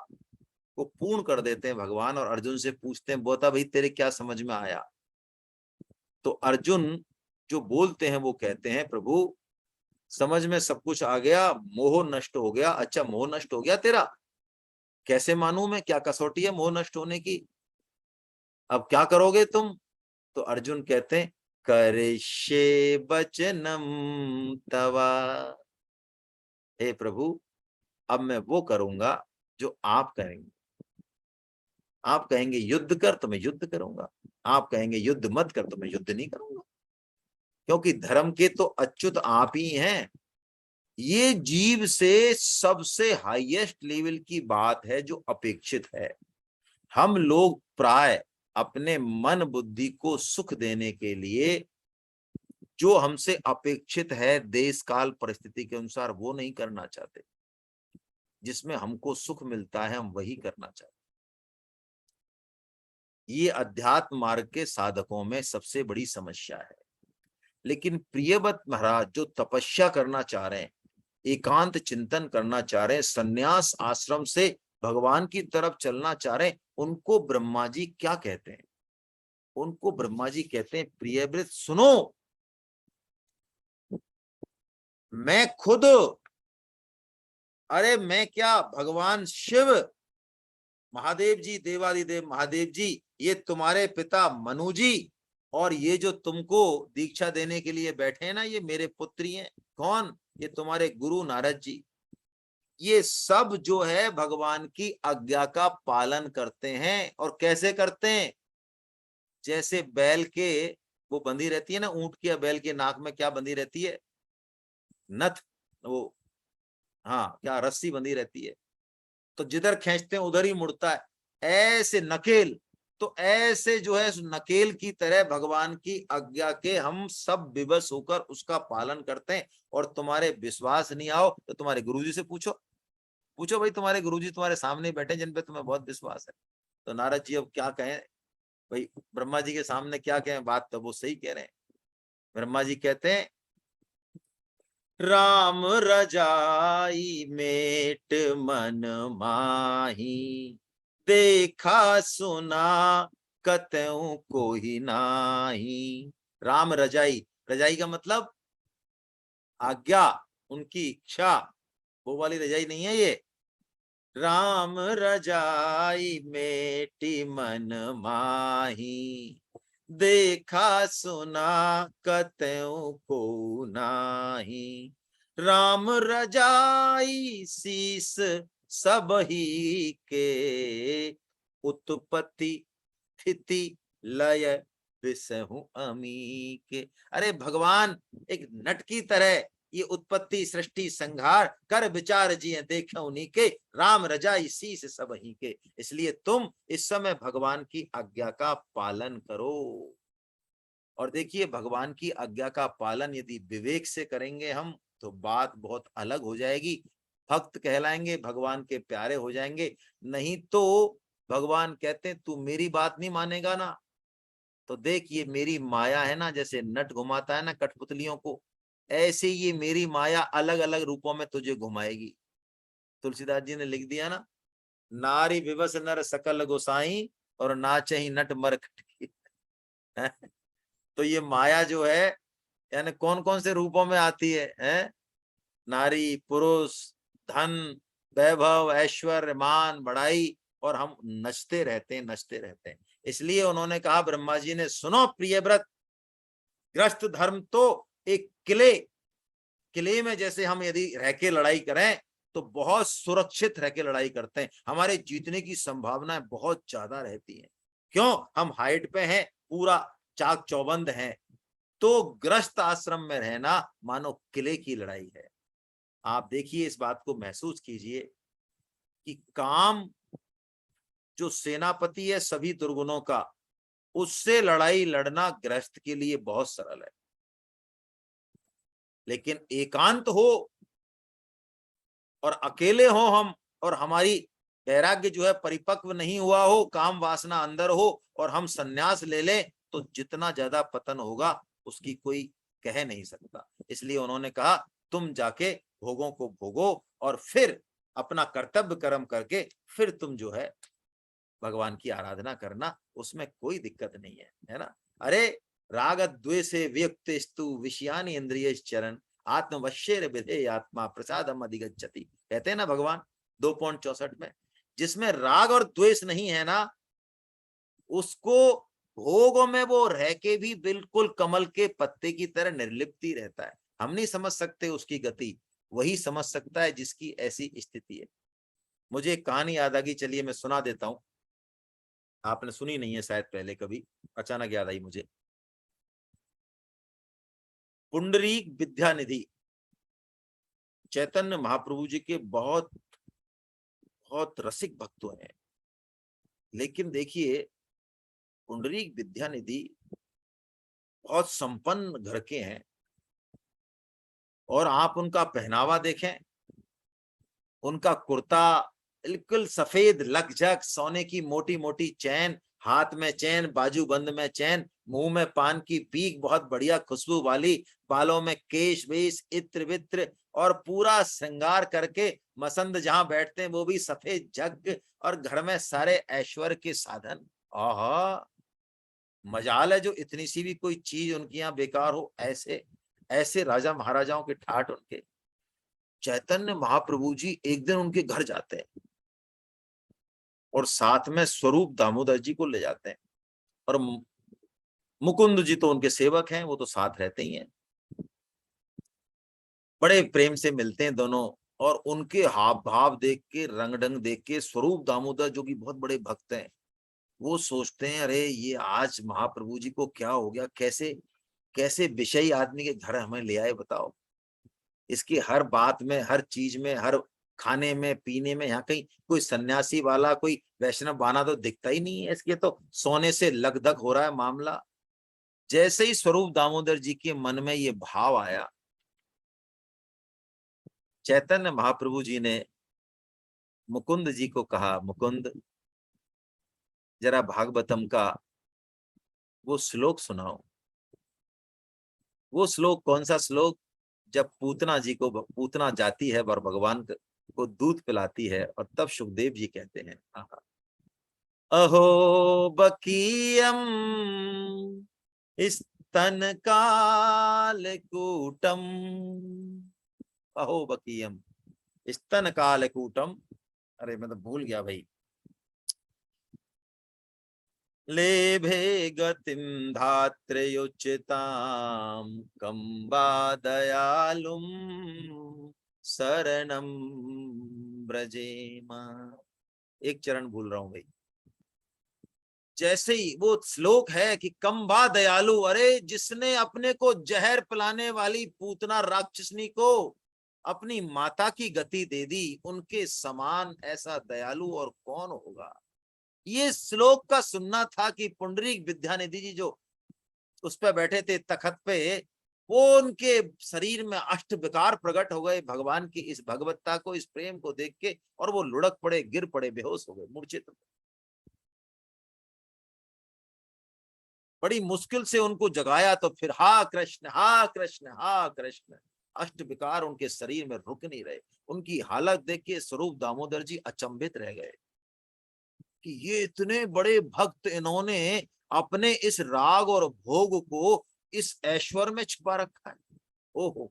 को पूर्ण कर देते हैं भगवान और अर्जुन से पूछते हैं, बता भाई तेरे क्या समझ में आया, तो अर्जुन जो बोलते हैं वो कहते हैं, प्रभु समझ में सब कुछ आ गया, मोह नष्ट हो गया। अच्छा, मोह नष्ट हो गया तेरा, कैसे मानूं मैं, क्या कसौटी है मोह नष्ट होने की, अब क्या करोगे तुम। तो अर्जुन कहते हैं, करिष्ये वचनम तवा, हे प्रभु अब मैं वो करूंगा जो आप कहेंगे। आप कहेंगे युद्ध कर तो मैं युद्ध करूंगा, आप कहेंगे युद्ध मत कर तो मैं युद्ध नहीं करूंगा, क्योंकि धर्म के तो अच्युत आप ही हैं। ये जीव से सबसे हाईएस्ट लेवल की बात है जो अपेक्षित है। हम लोग प्राय अपने मन बुद्धि को सुख देने के लिए जो हमसे अपेक्षित है देश काल परिस्थिति के अनुसार वो नहीं करना चाहते, जिसमें हमको सुख मिलता है हम वही करना चाहते। ये अध्यात्म मार्ग के साधकों में सबसे बड़ी समस्या है। लेकिन प्रियव्रत महाराज जो तपस्या करना चाह रहे हैं, एकांत चिंतन करना चाह रहे हैं, संन्यास आश्रम से भगवान की तरफ चलना चाह रहे हैं, उनको ब्रह्मा जी क्या कहते हैं? उनको ब्रह्मा जी कहते हैं, प्रियव्रत सुनो, मैं खुद, अरे मैं क्या, भगवान शिव, महादेव जी, देवादिदेव महादेव जी, ये तुम्हारे पिता मनु जी, और ये जो तुमको दीक्षा देने के लिए बैठे हैं ना, ये मेरे पुत्री हैं। कौन? ये तुम्हारे गुरु नारद जी। ये सब जो है भगवान की आज्ञा का पालन करते हैं। और कैसे करते हैं? जैसे बैल के वो बंधी रहती है ना, ऊंट की या बैल के नाक में क्या बंधी रहती है? नथ, वो, हाँ, क्या रस्सी बंधी रहती है, तो जिधर खींचते हैं उधर ही मुड़ता है, ऐसे नकेल। तो ऐसे जो है नकेल की तरह भगवान की आज्ञा के हम सब विवश होकर उसका पालन करते हैं। और तुम्हारे विश्वास नहीं आओ तो तुम्हारे गुरुजी से पूछो, पूछो भाई, तुम्हारे गुरुजी तुम्हारे सामने बैठे जिन पे तुम्हें बहुत विश्वास है। तो नारद जी अब क्या कहें भाई, ब्रह्मा जी के सामने क्या कहें, बात तो वो सही कह रहे हैं। ब्रह्मा जी कहते हैं, राम रजाई मेट मन माही, देखा सुना कतऊ कोई नाही। राम रजाई, रजाई का मतलब आज्ञा, उनकी इच्छा, वो वाली रजाई नहीं है ये। राम रजाई मेटी मन माही, देखा सुना कतऊ को नाही। राम रजाई शीस सब ही के, उत्पत्ति स्थिति लय विसहु अमी के। अरे भगवान एक नट की तरह ये उत्पत्ति सृष्टि संहार कर विचार जी देखे उन्हीं के, राम रजाई शीस सब ही के। इसलिए तुम इस समय भगवान की आज्ञा का पालन करो। और देखिए, भगवान की आज्ञा का पालन यदि विवेक से करेंगे हम, तो बात बहुत अलग हो जाएगी। भक्त कहलाएंगे, भगवान के प्यारे हो जाएंगे। नहीं तो भगवान कहते हैं, तू मेरी बात नहीं मानेगा ना, तो देख ये मेरी माया है ना, जैसे नट घुमाता है ना कठपुतलियों को, ऐसे ये मेरी माया अलग अलग रूपों में तुझे घुमाएगी। तुलसीदास जी ने लिख दिया ना, नारी विवश नर सकल गोसाई, और नाचही नट मर खटकी। तो ये माया जो है, यानी कौन कौन से रूपों में आती है? नारी, पुरुष, धन, वैभव, ऐश्वर्य, मान, बड़ाई, और हम नचते रहते हैं, नचते रहते हैं। इसलिए उन्होंने कहा, ब्रह्मा जी ने, सुनो प्रियव्रत, ग्रस्त धर्म तो एक किले में जैसे हम यदि रह के लड़ाई करें तो बहुत सुरक्षित रह के लड़ाई करते हैं, हमारे जीतने की संभावनाएं बहुत ज्यादा रहती हैं। क्यों? हम हाइट पे हैं, पूरा चाक चौबंद हैं। तो ग्रस्त आश्रम में रहना मानो किले की लड़ाई है। आप देखिए, इस बात को महसूस कीजिए कि काम जो सेनापति है सभी दुर्गुणों का, उससे लड़ाई लड़ना गृहस्थ के लिए बहुत सरल है। लेकिन एकांत हो और अकेले हो हम, और हमारी वैराग्य जो है परिपक्व नहीं हुआ हो, काम वासना अंदर हो, और हम संन्यास ले लें, तो जितना ज्यादा पतन होगा उसकी कोई कह नहीं सकता। इसलिए उन्होंने कहा, तुम जाके भोगों को भोगो और फिर अपना कर्तव्य कर्म करके फिर तुम जो है भगवान की आराधना करना, उसमें कोई दिक्कत नहीं है ना। अरे राग द्वेषे वियुक्त स्तु विषयानि इंद्रिय चरण, आत्मवश्य विधे आत्मा प्रसादम अधिगच्छति, कहते हैं ना भगवान 2.64 में। जिसमें राग और द्वेष नहीं है ना, उसको भोगों में वो रह के भी बिल्कुल कमल के पत्ते की तरह निर्लिप्त ही रहता है। हम नहीं समझ सकते उसकी गति, वही समझ सकता है जिसकी ऐसी स्थिति है। मुझे एक कहानी याद आ गई, चलिए मैं सुना देता हूं। आपने सुनी नहीं है शायद पहले कभी, अचानक याद आई मुझे। पुंडरीक विद्यानिधि चैतन्य महाप्रभु जी के बहुत बहुत रसिक भक्त हैं। लेकिन देखिए, पुंडरीक विद्यानिधि बहुत संपन्न घर के हैं, और आप उनका पहनावा देखें, उनका कुर्ता बिल्कुल सफेद लकझक, सोने की मोटी मोटी चैन, हाथ में चैन, बाजूबंद में चैन, मुंह में पान की पीक बहुत बढ़िया खुशबू वाली, बालों में केश वेश इत्र वित्र, और पूरा श्रृंगार करके मसंद जहां बैठते हैं वो भी सफेद जग, और घर में सारे ऐश्वर्य के साधन। आहा, मजाल है जो इतनी सी भी कोई चीज उनकी यहाँ बेकार हो। ऐसे ऐसे राजा महाराजाओं के ठाठ उनके। चैतन्य महाप्रभु जी एक दिन उनके घर जाते हैं और साथ में स्वरूप दामोदर जी को ले जाते हैं, और मुकुंद जी तो उनके सेवक हैं, वो तो साथ रहते ही हैं। बड़े प्रेम से मिलते हैं दोनों, और उनके हाव भाव देख के, रंग ढंग देख के, स्वरूप दामोदर जो कि बहुत बड़े भक्त हैं, वो सोचते हैं अरे ये आज महाप्रभु जी को क्या हो गया, कैसे कैसे विषयी आदमी के घर हमें ले आए बताओ। इसकी हर बात में, हर चीज में, हर खाने में, पीने में, यहाँ कहीं कोई सन्यासी वाला, कोई वैष्णव बाना तो दिखता ही नहीं है। इसके तो सोने से लगधग हो रहा है मामला। जैसे ही स्वरूप दामोदर जी के मन में ये भाव आया, चैतन्य महाप्रभु जी ने मुकुंद जी को कहा, मुकुंद जरा भागवतम का वो श्लोक सुनाओ। वो श्लोक कौन सा श्लोक? जब पूतना जी को, पूतना जाती है और भगवान को दूध पिलाती है, और तब सुखदेव जी कहते हैं, अहो बकीयम स्तन कालकूटम, अहो बकीयम स्तन कालकूटम। अरे मैं तो भूल गया भाई। लेभे गतिम धात्र्योच्यताम कंबा दयालुम शरणम ब्रजेमा। एक चरण भूल रहा हूं भाई। जैसे ही वो श्लोक है कि कंबा दयालु, अरे जिसने अपने को जहर पिलाने वाली पूतना राक्षसनी को अपनी माता की गति दे दी, उनके समान ऐसा दयालु और कौन होगा। ये श्लोक का सुनना था कि पुंडरीक विद्यानिधि जी जो उस पर बैठे थे तखत पे, वो उनके शरीर में अष्ट विकार प्रकट हो गए भगवान की इस भगवत्ता को, इस प्रेम को देख के, और वो लुढ़क पड़े, गिर पड़े, बेहोश हो गए, मूर्छित। बड़ी मुश्किल से उनको जगाया, तो फिर हा कृष्ण, हा कृष्ण, हा कृष्ण। अष्ट विकार उनके शरीर में रुक नहीं रहे। उनकी हालत देख के स्वरूप दामोदर जी अचंभित रह गए कि ये इतने बड़े भक्त, इन्होंने अपने इस राग और भोग को इस ऐश्वर्य में छुपा रखा है। ओहो।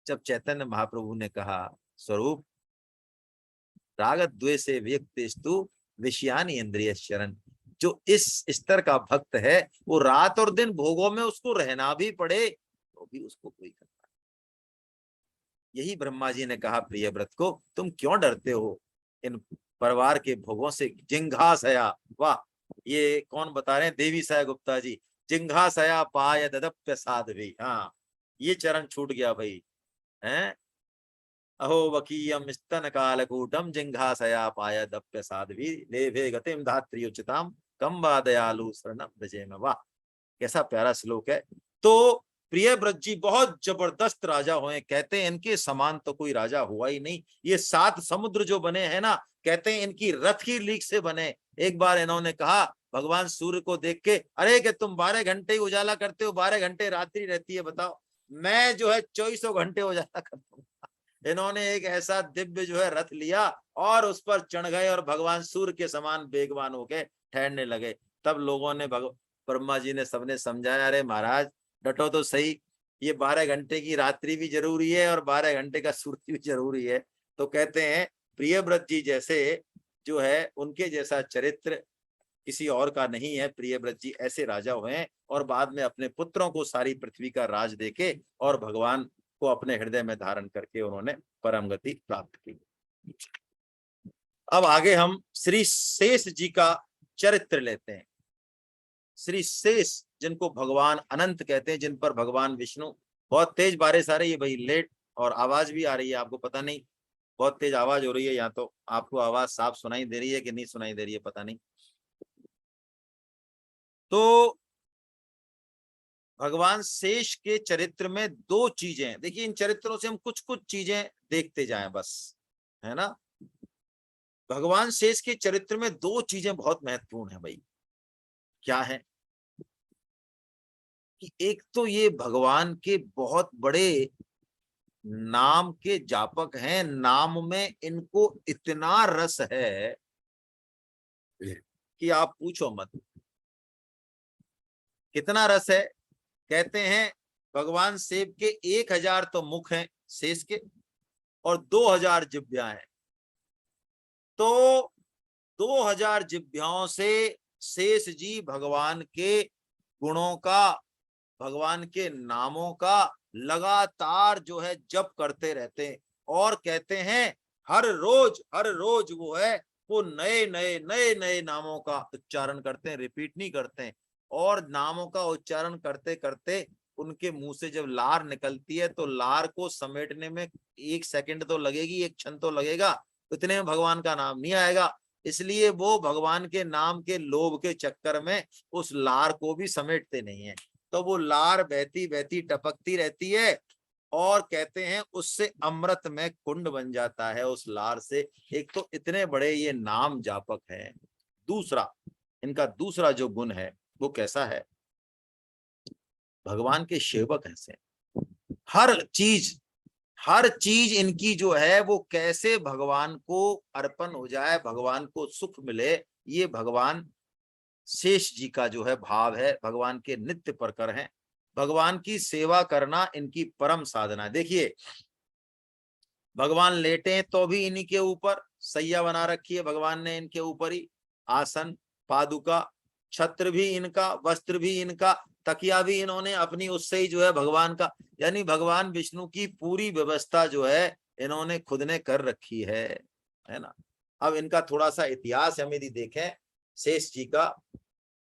जब चैतन्य महाप्रभु ने कहा, स्वरूप राग द्वेषे व्यक्तिस्तु विषयानि इंद्रिय शरण, जो इस स्तर का भक्त है वो रात और दिन भोगों में उसको रहना भी पड़े तो भी उसको कोई करता। यही ब्रह्मा जी ने कहा प्रियव्रत को, तुम क्यों डरते हो इन परिवार के भोगों से। जिंघासया, वाह, ये कौन बता रहे हैं? देवी साय गुप्ता जी। जिंघासया पाय ददप्य साध्वी। हाँ, ये चरण छूट गया भाई हैं। अहो वकीयम स्तन कालकूटम जिंघासया पाय दप्य साध्वी, लेभे गतिम धात्र्योचिताम कंबा दयालु शरणम ब्रजेम। वाह, कैसा प्यारा श्लोक है। तो प्रियव्रत जी बहुत जबरदस्त राजा हुए। कहते हैं इनके समान तो कोई राजा हुआ ही नहीं। ये 7 समुद्र जो बने हैं ना, कहते हैं इनकी रथ की लीक से बने। एक बार इन्होंने कहा भगवान सूर्य को देख के, अरे कि तुम 12 घंटे ही उजाला करते हो, 12 घंटे रात्रि रहती है, बताओ मैं जो है 24 घंटे उजाला करता हूँ। इन्होंने एक ऐसा दिव्य जो है रथ लिया और उस पर चढ़ गए, और भगवान सूर्य के समान वेगवान होके ठहरने लगे। तब लोगों ने, ब्रह्मा जी ने, सबने समझाया, अरे महाराज डटो तो सही, ये 12 घंटे की रात्रि भी जरूरी है और 12 घंटे का सूर्य भी जरूरी है। तो कहते हैं प्रियव्रत जी जैसे जो है, उनके जैसा चरित्र किसी और का नहीं है। प्रियव्रत जी ऐसे राजा हुए हैं, और बाद में अपने पुत्रों को सारी पृथ्वी का राज देके और भगवान को अपने हृदय में धारण करके उन्होंने परम गति प्राप्त की। अब आगे हम श्री शेष जी का चरित्र लेते हैं। श्री शेष, जिनको भगवान अनंत कहते हैं, जिन पर भगवान विष्णु, बहुत तेज बारिश आ रही है भाई, लेट, और आवाज भी आ रही है, आपको पता नहीं, बहुत तेज आवाज हो रही है। या तो आपको आवाज साफ सुनाई दे रही है कि नहीं सुनाई दे रही है, पता नहीं। तो भगवान शेष के चरित्र में 2 चीजें, देखिए इन चरित्रों से हम कुछ कुछ चीजें देखते जाएं बस, है ना। भगवान शेष के चरित्र में 2 चीजें बहुत महत्वपूर्ण है भाई। क्या है कि एक तो ये भगवान के बहुत बड़े नाम के जापक हैं, नाम में इनको इतना रस है कि आप पूछो मत। कितना रस है? कहते हैं भगवान शिव के 1000 तो मुख हैं शेष के, और 2000 जिह्वा हैं। तो 2000 जिह्वाओं से शेष जी भगवान के गुणों का, भगवान के नामों का लगातार जो है जप करते रहते हैं। और कहते हैं हर रोज वो है वो नए नए नए नए नामों का उच्चारण करते हैं, रिपीट नहीं करते हैं। और नामों का उच्चारण करते करते उनके मुंह से जब लार निकलती है तो लार को समेटने में 1 सेकंड तो लगेगी, 1 क्षण तो लगेगा, इतने में भगवान का नाम नहीं आएगा। इसलिए वो भगवान के नाम के लोभ के चक्कर में उस लार को भी समेटते नहीं है। तो वो लार बहती बहती टपकती रहती है, और कहते हैं उससे अमृत में कुंड बन जाता है उस लार से। एक तो इतने बड़े ये नाम जापक हैं। दूसरा, इनका दूसरा जो गुण है वो कैसा है? भगवान के सेवक ऐसे, हर चीज इनकी जो है वो कैसे भगवान को अर्पण हो जाए, भगवान को सुख मिले, ये भगवान शेष जी का जो है भाव है। भगवान के नित्य परकर हैं, भगवान की सेवा करना इनकी परम साधना। देखिए भगवान लेटे तो भी इन्हीं के ऊपर सैया बना रखी है भगवान ने, इनके ऊपर ही आसन, पादुका, छत्र भी इनका, वस्त्र भी इनका, तकिया भी इन्होंने अपनी उससे ही जो है भगवान का, यानी भगवान विष्णु की पूरी व्यवस्था जो है इन्होंने खुद ने कर रखी है ना। अब इनका थोड़ा सा इतिहास हम यदि देखें शेष जी का,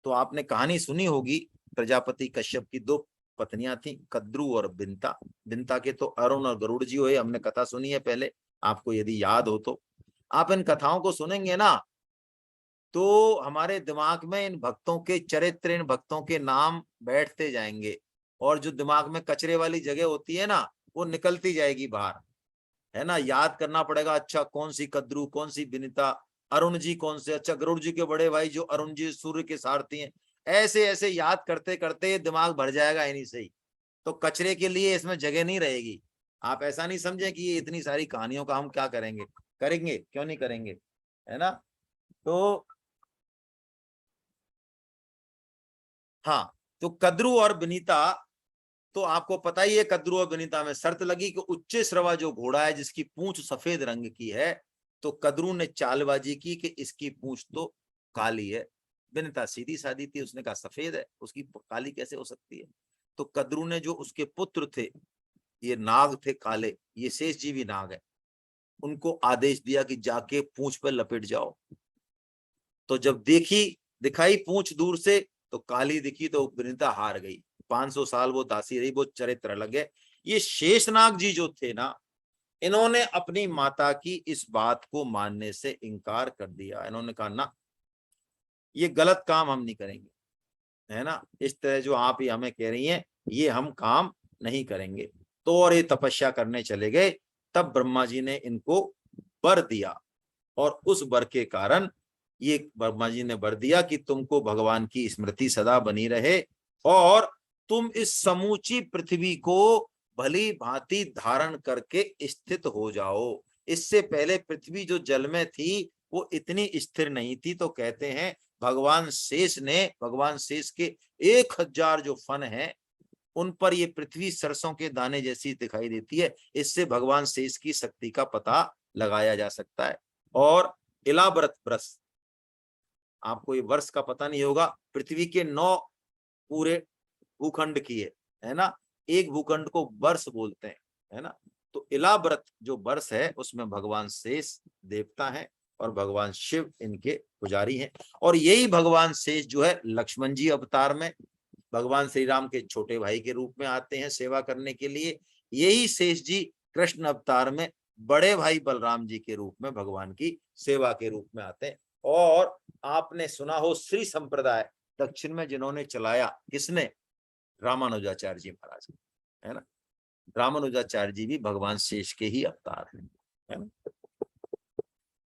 तो आपने कहानी सुनी होगी, प्रजापति कश्यप की 2 पत्नियां थी, कद्रू और बिंता। बिंता के तो अरुण और गरुड़ जी हुए, हमने कथा सुनी है पहले, आपको यदि याद हो तो। आप इन कथाओं को सुनेंगे ना तो हमारे दिमाग में इन भक्तों के चरित्र, इन भक्तों के नाम बैठते जाएंगे, और जो दिमाग में कचरे वाली जगह होती है ना वो निकलती जाएगी बाहर, है ना। याद करना पड़ेगा, अच्छा कौन सी कद्रू, कौन सी बिनिता, अरुण जी कौन से, अच्छा गरुड़ जी के बड़े भाई जो अरुण जी सूर्य के सारथी हैं। ऐसे ऐसे याद करते करते दिमाग भर जाएगा इन्हीं से ही, तो कचरे के लिए इसमें जगह नहीं रहेगी। आप ऐसा नहीं समझे कि ये इतनी सारी कहानियों का हम क्या करेंगे, करेंगे क्यों नहीं करेंगे, है ना। तो हाँ, तो कद्रू और बिनीता, तो आपको पता ही है कद्रू और बिनीता में शर्त लगी कि उच्च श्रवा जो घोड़ा है जिसकी पूंछ सफेद रंग की है, तो कद्रू ने चालबाजी की कि इसकी पूंछ तो काली है। बिनीता सीधी सादी थी, उसने कहा सफेद है, उसकी काली कैसे हो सकती है। तो कद्रू ने, जो उसके पुत्र थे, ये नाग थे काले, ये शेष जीवी नाग है, उनको आदेश दिया कि जाके पूंछ पर लपेट जाओ। तो जब दिखाई पूंछ दूर से तो काली दिखी, तो बिनीता हार गई। 500 साल वो दासी रही, वो चरित्र अलग है। ये शेषनाग जी जो थे ना, इन्होंने अपनी माता की इस बात को मानने से इनकार कर दिया। इन्होंने कहा ना, ये गलत काम हम नहीं करेंगे, है ना। इस तरह जो आप ही हमें कह रही हैं ये हम काम नहीं करेंगे। तो और ये तपस्या करने चले गए। तब ब्रह्मा जी ने इनको वर दिया, और उस वर के कारण ये ब्रह्मा जी ने वर दिया कि तुमको भगवान की स्मृति सदा बनी रहे, और तुम इस समूची पृथ्वी को भली भांति धारण करके स्थित हो जाओ। इससे पहले पृथ्वी जो जल में थी वो इतनी स्थिर नहीं थी। तो कहते हैं भगवान शेष के 1000 जो फन है उन पर ये पृथ्वी सरसों के दाने जैसी दिखाई देती है। इससे भगवान शेष की शक्ति का पता लगाया जा सकता है। और इलाव्रत वर्ष, आपको ये वर्ष का पता नहीं होगा, पृथ्वी के 9 पूरे भूखंड की है ना। एक भूखंड को वर्ष बोलते हैं, है ना। तो इलाव्रत जो वर्ष है उसमें भगवान शेष देवता है और भगवान शिव इनके पुजारी हैं। और यही भगवान शेष जो है लक्ष्मण जी अवतार में भगवान श्री राम के छोटे भाई के रूप में आते हैं सेवा करने के लिए। यही शेष जी कृष्ण अवतार में बड़े भाई बलराम जी के रूप में भगवान की सेवा के रूप में आते हैं। और आपने सुना हो श्री संप्रदाय दक्षिण में जिन्होंने चलाया, किसने? रामानुजाचार्य जी महाराज, है ना। रामानुजाचार्य जी भी भगवान शेष के ही अवतार हैं, है ना।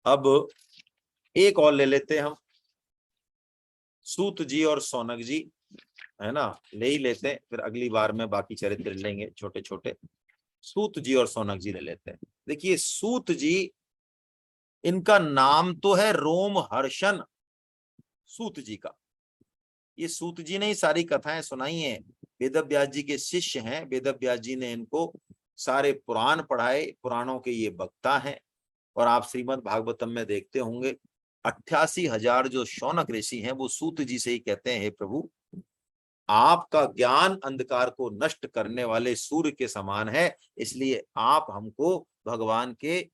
अब एक और ले लेते हैं हम, सूत जी और सौनक जी, है ना। ले ही लेते हैं, फिर अगली बार में बाकी चरित्र लेंगे छोटे छोटे। सूत जी और सौनक जी ले लेते हैं। देखिए सूत जी, इनका नाम तो है रोमहर्षण सूत जी का। ये सूत जी ने ही सारी कथाएं सुनाई हैं, वेद व्यास जी के शिष्य हैं, वेद व्यास जी ने इनको सारे पुराण पढ़ाए, पुराणों के ये वक्ता हैं। और आप श्रीमद् भागवतम में देखते होंगे 88,000 जो शौनक ऋषि हैं वो सूत जी से ही कहते हैं, हे प्रभु आपका ज्ञान अंधकार को नष्ट करने वाले सूर्य के समान है, इसलिए आप हमको भगवान के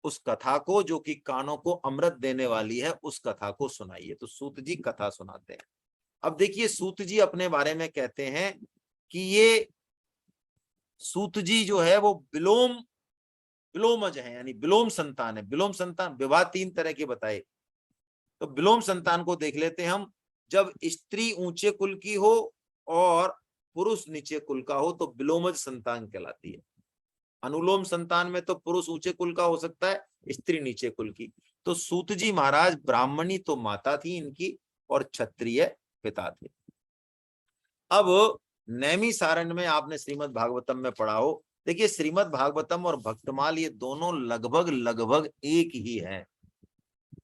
उस कथा को, जो कि कानों को अमृत देने वाली है, उस कथा को सुनाइए। तो सूत जी कथा सुनाते हैं। अब देखिए सूत जी अपने बारे में कहते हैं कि ये सूत जी जो है वो विलोमज है, यानी विलोम संतान है। विलोम संतान, विवाह 3 तरह के बताए, तो विलोम संतान को देख लेते हैं हम। जब स्त्री ऊंचे कुल की हो और पुरुष नीचे कुल का हो तो विलोमज संतान कहलाती है। अनुलोम संतान में तो पुरुष ऊंचे कुल का हो सकता है, स्त्री नीचे कुल की। तो सूत जी महाराज ब्राह्मणी तो माता थी इनकी और क्षत्रिय पिता थे। अब नैमिसारण्य में आपने श्रीमद् भागवतम में पढ़ा हो, देखिए श्रीमद् भागवतम और भक्तमाल ये दोनों लगभग लगभग एक ही है।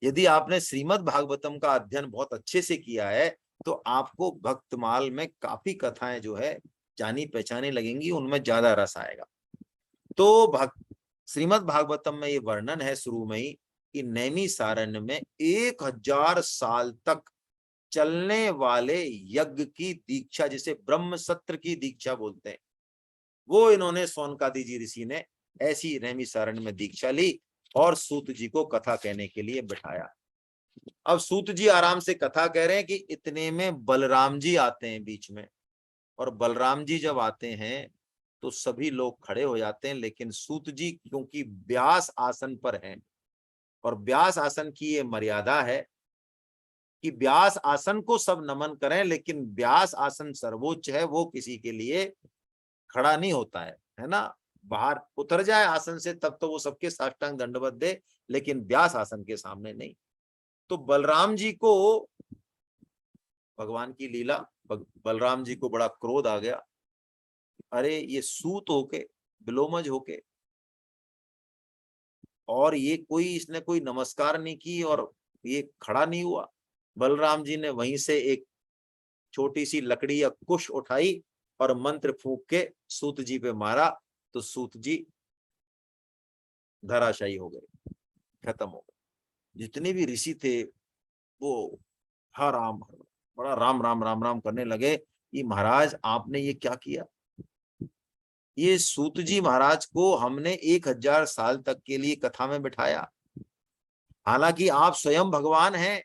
यदि आपने श्रीमद् भागवतम का अध्ययन बहुत अच्छे से किया है तो आपको भक्तमाल में काफी कथाएं जो है जानी पहचानी लगेंगी, उनमें ज्यादा रस आएगा। तो श्रीमद् भागवतम में ये वर्णन है शुरू में ही कि नैमिसारण्य में 1000 साल तक चलने वाले यज्ञ की दीक्षा, जिसे ब्रह्म सत्र की दीक्षा बोलते हैं, वो इन्होंने सोनकादि जी ऋषि ने ऐसी नैमिसारण्य में दीक्षा ली और सूत जी को कथा कहने के लिए बिठाया। अब सूत जी आराम से कथा कह रहे हैं कि इतने में बलराम जी आते हैं बीच में, और बलराम जी जब आते हैं तो सभी लोग खड़े हो जाते हैं, लेकिन सूत जी क्योंकि व्यास आसन पर हैं, और व्यास आसन की ये मर्यादा है कि व्यास आसन को सब नमन करें, लेकिन व्यास आसन सर्वोच्च है, वो किसी के लिए खड़ा नहीं होता है ना। बाहर उतर जाए आसन से तब तो वो सबके साष्टांग दंडवत दे, लेकिन व्यास आसन के सामने नहीं। तो बलराम जी को, भगवान की लीला, बलराम जी को बड़ा क्रोध आ गया। अरे ये सूत होके, विलोमज होके, और ये कोई, इसने कोई नमस्कार नहीं की और ये खड़ा नहीं हुआ। बलराम जी ने वहीं से एक छोटी सी लकड़ी या कुश उठाई और मंत्र फूंक के सूत जी पे मारा, तो सूत जी धराशायी हो गए, खत्म हो गए। जितने भी ऋषि थे वो हा राम, बड़ा राम राम राम राम करने लगे कि महाराज आपने ये क्या किया। ये सूत जी महाराज को हमने 1000 साल तक के लिए कथा में बिठाया, हालांकि आप स्वयं भगवान हैं,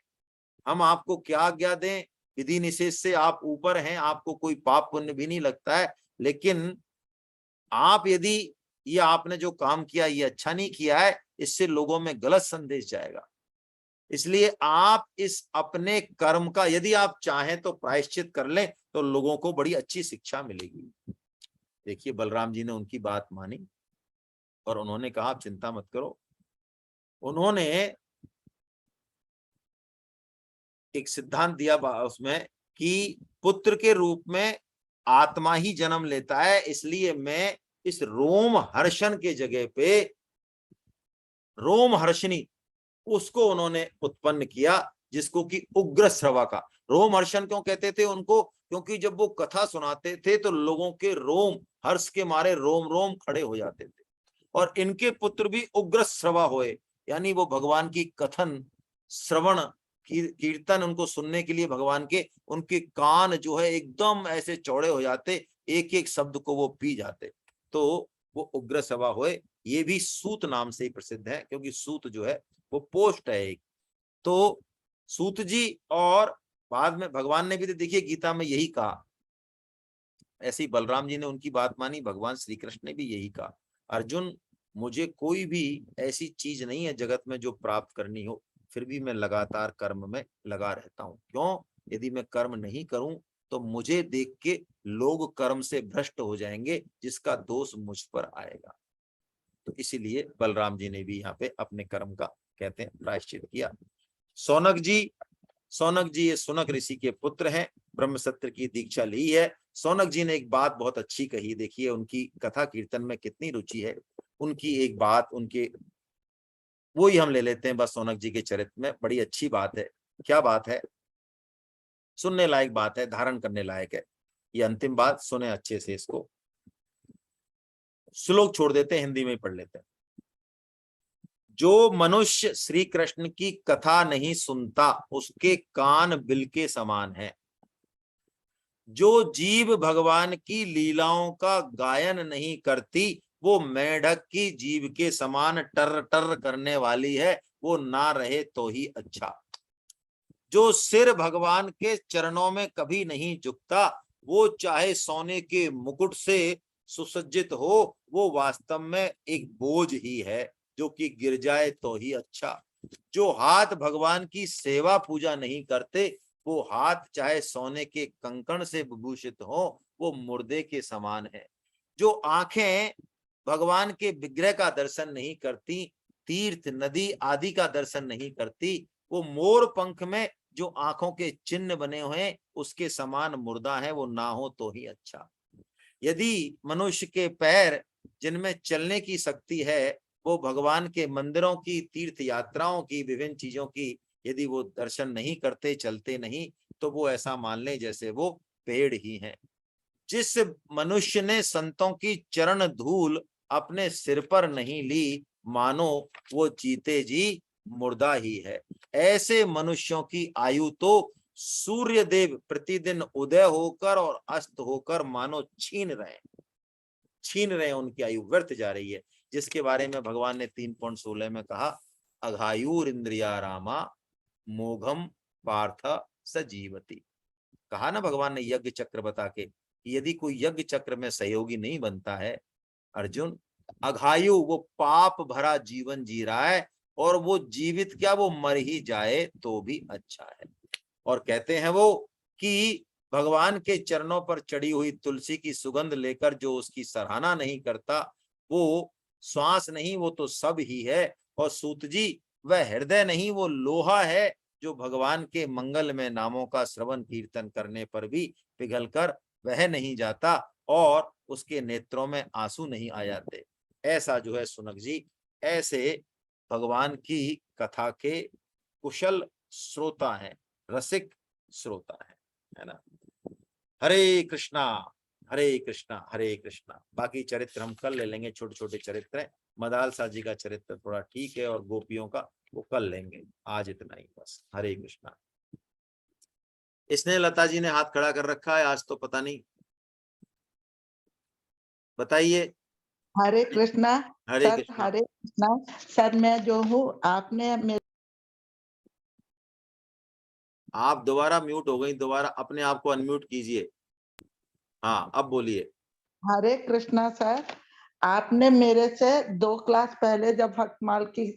हम आपको क्या आज्ञा दें, विधि निषेध से आप ऊपर हैं, आपको कोई पाप पुण्य भी नहीं लगता है, लेकिन आप यदि ये आपने जो काम किया ये अच्छा नहीं किया है, इससे लोगों में गलत संदेश जाएगा, इसलिए आप इस अपने कर्म का यदि आप चाहें तो प्रायश्चित कर लें, तो लोगों को बड़ी अच्छी शिक्षा मिलेगी। देखिए बलराम जी ने उनकी बात मानी और उन्होंने कहा आप चिंता मत करो। उन्होंने एक सिद्धांत दिया उसमें कि पुत्र के रूप में आत्मा ही जन्म लेता है, इसलिए मैं इस रोमहर्षण के जगह पे रोमहर्षिणी उसको उन्होंने उत्पन्न किया, जिसको कि उग्र श्रवा का। रोमहर्षण क्यों कहते थे उनको, क्योंकि जब वो कथा सुनाते थे तो लोगों के रोम हर्ष के मारे रोम रोम खड़े हो जाते थे। और इनके पुत्र भी उग्र श्रवा हुए, यानी वो भगवान की कथन श्रवण कीर्तन उनको सुनने के लिए भगवान के, उनके कान जो है एकदम ऐसे चौड़े हो जाते, एक एक शब्द को वो पी जाते, तो वो उग्र सभा हुए। ये भी सूत नाम से ही प्रसिद्ध है, क्योंकि सूत जो है वो पोस्ट है एक। तो सूत जी, और बाद में भगवान ने भी तो देखिए गीता में यही कहा, ऐसे ही बलराम जी ने उनकी बात मानी, भगवान श्री कृष्ण ने भी यही कहा, अर्जुन मुझे कोई भी ऐसी चीज नहीं है जगत में जो प्राप्त करनी हो, फिर भी मैं लगातार कर्म में लगा रहता हूँ। क्यों? यदि मैं कर्म नहीं करूं तो मुझे देख के लोग कर्म से भ्रष्ट हो जाएंगे, जिसका दोष मुझ पर आएगा। तो इसीलिए बलराम जी ने भी यहाँ पे अपने कर्म का, कहते हैं, प्रायश्चित किया। सौनक जी, सौनक जी ये सुनक ऋषि के पुत्र हैं, ब्रह्म सत्र की दीक्षा ली है। सौनक जी ने एक बात बहुत अच्छी कही, देखिए उनकी कथा कीर्तन में कितनी रुचि है। उनकी एक बात, उनके वो ही हम ले लेते हैं बस सौनक जी के चरित्र में, बड़ी अच्छी बात है। क्या बात है, सुनने लायक बात है, धारण करने लायक है। ये अंतिम बात सुने अच्छे से, इसको श्लोक छोड़ देते हैं, हिंदी में ही पढ़ लेते हैं। जो मनुष्य श्री कृष्ण की कथा नहीं सुनता उसके कान बिल के समान है। जो जीव भगवान की लीलाओं का गायन नहीं करती वो मेढक की जीभ के समान टर टर करने वाली है, वो ना रहे तो ही अच्छा। जो सिर भगवान के चरणों में कभी नहीं झुकता वो चाहे सोने के मुकुट से सुसज्जित हो, वो वास्तव में एक बोझ ही है जो कि गिर जाए तो ही अच्छा। जो हाथ भगवान की सेवा पूजा नहीं करते वो हाथ चाहे सोने के कंकण से विभूषित हो, वो मुर्दे के समान है। जो आंखें भगवान के विग्रह का दर्शन नहीं करती, तीर्थ नदी आदि का दर्शन नहीं करती, वो मोर पंख में जो आंखों के चिन्ह बने हुए हैं उसके समान मुर्दा है, वो ना हो तो ही अच्छा। यदि मनुष्य के पैर जिनमें चलने की शक्ति है वो भगवान के मंदिरों की, तीर्थ यात्राओं की, विभिन्न चीजों की यदि वो दर्शन नहीं करते, चलते नहीं, तो वो ऐसा मान ले जैसे वो पेड़ ही हैं। जिस मनुष्य ने संतों की चरण धूल अपने सिर पर नहीं ली, मानो वो जीते जी मुर्दा ही है। ऐसे मनुष्यों की आयु तो सूर्य देव प्रतिदिन उदय होकर और अस्त होकर मानो छीन रहे, उनकी आयु व्यर्थ जा रही है। जिसके बारे में भगवान ने 3.16 में कहा, अघायुर इंद्रिया रामा मोघम पार्थ सजीवती। कहा ना भगवान ने यज्ञ चक्र बता के, यदि कोई यज्ञ चक्र में सहयोगी नहीं बनता है अर्जुन, अघायु वो पाप भरा जीवन जी रहा है, और वो जीवित क्या वो मर ही जाए तो भी अच्छा है। और कहते हैं वो कि भगवान के चरणों पर चढ़ी हुई तुलसी की सुगंध लेकर जो उसकी सराहना नहीं करता वो श्वास नहीं, वो तो सब ही है। और सूत जी वह हृदय नहीं वो लोहा है जो भगवान के मंगल में नामों का श्रवण कीर्तन करने पर भी पिघलकर वह नहीं जाता और उसके नेत्रों में आंसू नहीं आ जाते। ऐसा जो है सुनक जी, ऐसे भगवान की कथा के कुशल श्रोता हैं, रसिक श्रोता है ना। हरे कृष्णा हरे कृष्णा हरे कृष्णा। बाकी चरित्र हम कल ले लेंगे, छोटे छोटे चरित्र हैं। मदालसा जी का चरित्र थोड़ा ठीक है और गोपियों का वो कल लेंगे, आज इतना ही बस। हरे कृष्णा। इसने लता जी ने हाथ खड़ा कर रखा है आज, तो पता नहीं, बताइए। हरे कृष्णा हरे सर, कृष्णा। हरे कृष्णा सर। मैं जो हूँ आपने मेरे आप दोबारा म्यूट हो गई, दोबारा अपने आप को अनम्यूट कीजिए। हाँ अब बोलिए। हरे कृष्णा सर, आपने मेरे से 2 क्लास पहले जब भक्तमाल की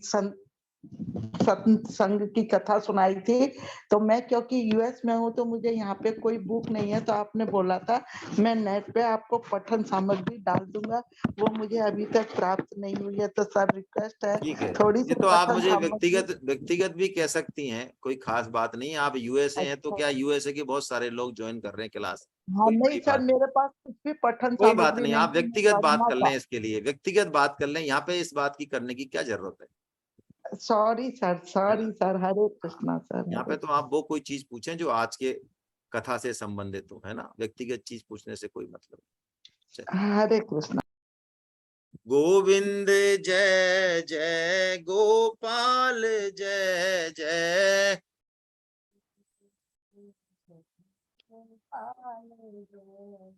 सत्संग की कथा सुनाई थी, तो मैं क्योंकि यूएस में हूँ तो मुझे यहाँ पे कोई बुक नहीं है, तो आपने बोला था मैं नेट पे आपको पठन सामग्री डाल दूंगा, वो मुझे अभी तक प्राप्त नहीं हुई है। तो सर रिक्वेस्ट है ठीक है, थोड़ी ये सी तो आप पठन मुझे सामग्री। व्यक्तिगत व्यक्तिगत भी कह सकती हैं, कोई खास बात नहीं है। आप यूएसए हैं तो अच्छा, क्या, यूएसए के बहुत सारे लोग ज्वाइन कर रहे हैं क्लास, हाँ कोई नहीं बड़ी सर, बात नहीं। मेरे पास कुछ भी पठन कोई बात सामग्री नहीं, नहीं आप है, मैं व्यक्तिगत बात पढ़ना कर लें, चाहती। इसके लिए व्यक्तिगत बात कर लें, यहाँ पे इस बात की करने की क्या जरूरत सॉरी सर, है सॉरी ना। सर, हरे हाँ, कृष्णा सर, यहाँ पे हरे। तो आप वो कोई चीज पूछें जो आज के कथा से संबंधित हो, है ना, व्यक्तिगत चीज पूछने से कोई मतलब नहीं। चलिए। हरे कृष्णा। गोविंद जय जय गोपाल जय जय,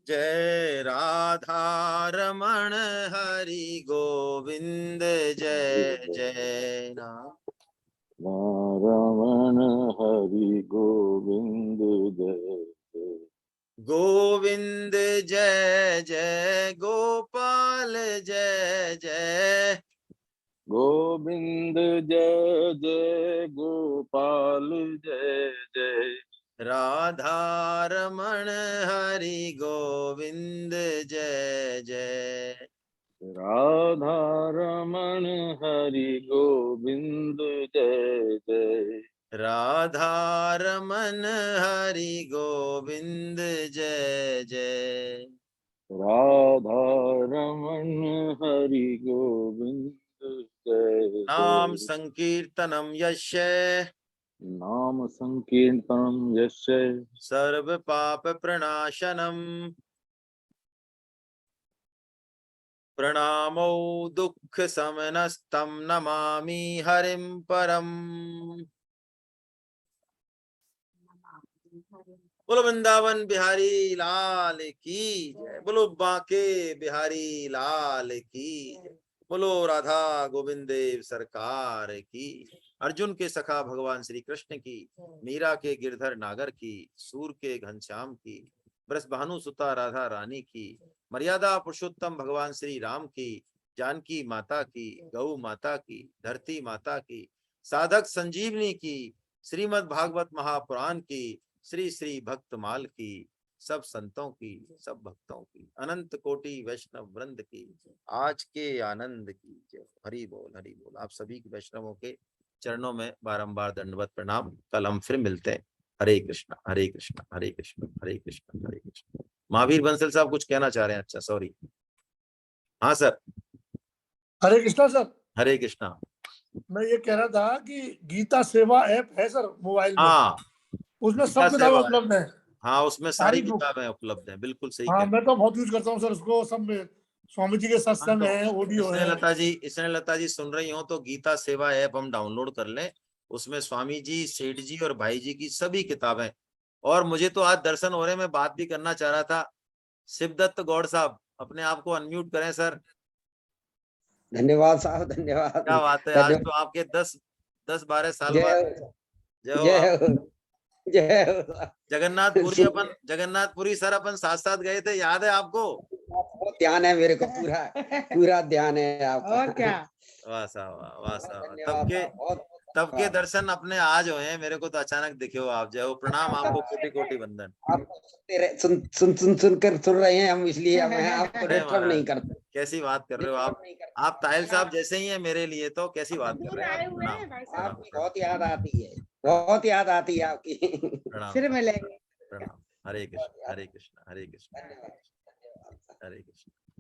जय राधा रमण हरि गोविंद जय जय राम। रमण हरि गोविंद जय जय। गोविंद जय जय गोपाल जय जय, गोविंद जय जय गोपाल जय जय। राधा रमण हरि गोविंद जय जय, राधा रमण हरि गोविंद जय जय। राधा रमन हरि गोविंद जय जय। राधा रमन हरि गोविंद जय नाम जय। संकीर्तनम यस्य नाम संकीर्तनम यस्य सर्व पाप प्रणाशनम प्रणामो दुख समनस्तम नमामि हरिम परम। बोलो वृंदावन बिहारी लाल की जय। बोलो बांके बिहारी लाल की जय। बोलो राधा गोविंद देव सरकार की। अर्जुन के सखा भगवान श्री कृष्ण की, मीरा के गिरधर नागर की, सूर के घनश्याम की, बृषभानु सुता राधा रानी की, मर्यादा पुरुषोत्तम भगवान श्री राम की, जानकी माता की, गौ माता की, धरती माता की, साधक संजीवनी की, श्रीमद् भागवत महापुराण की, श्री श्री भक्तमाल की, सब संतों की, सब भक्तों की, अनंत कोटि वैष्णव वृंद की, आज के आनंद की जय। हरि बोल हरि बोल। आप सभी के वैष्णवों के चरणों में बारंबार दंडवत प्रणाम। कल हम फिर मिलते हैं। हरे कृष्णा हरे कृष्णा हरे कृष्णा हरे कृष्णा हरे कृष्णा। महावीर बंसल साहब कुछ कहना चाह रहे हैं? अच्छा सॉरी, हाँ सर। हरे कृष्णा सर। हरे कृष्णा। मैं ये कह रहा था कि गीता सेवा ऐप है सर मोबाइल में, हाँ, उसमें गीता सब किताबें सेवा है। उपलब्ध है। हाँ, उसमें सारी सारी बुक। किताबें उपलब्ध हैं। बिल्कुल सही हाँ कह। मैं तो बहुत यूज करता हूँ सर उसको। सब में स्वामी जी के सत्संग तो है, ऑडियो है। इसने लता जी सुन रही हो तो गीता सेवा ऐप हम डाउनलोड कर लें। उसमें स्वामी जी, सेठ जी और भाई जी की सभी किताबें। और मुझे तो आज दर्शन हो रहे, मैं बात भी करना चाह रहा था। शिवदत्त गौड़ साहब, अपने आप को अनम्यूट करें सर। धन्यवाद साहब, धन्यवाद। क्या बात है, आज तो आपके 10-12 साल बाद। जय हो जय आप। हो, जय हो। जगन्नाथपुरी सर अपन साथ साथ गए थे, याद है आपको? बहुत ध्यान है मेरे को, पूरा पूरा ध्यान है आपका। और क्या। वाह साहब वाह, वाह साहब। धन्यवाद साहब, बहुत तब के दर्शन अपने आज हुए हैं। मेरे को तो अचानक दिखे हो आप। जय हो, प्रणाम आपको, कोटि कोटि वंदन। आपको सुन रहे हैं हम, इसलिए मैं आपको अरे डिस्टर्ब महाराज, नहीं करते। कैसी बात कर रहे हो आप। आप ताहिल साहब जैसे ही हैं मेरे लिए, तो कैसी बात कर रहे हैं आप। प्रणाम प्रणाम आपकी बहुत याद आती है, बहुत याद आती है आपकी। प्रणाम फिर मिलेंगे। प्रणाम। हरे कृष्ण हरे कृष्ण हरे कृष्ण धन्यवाद। हरे कृष्ण।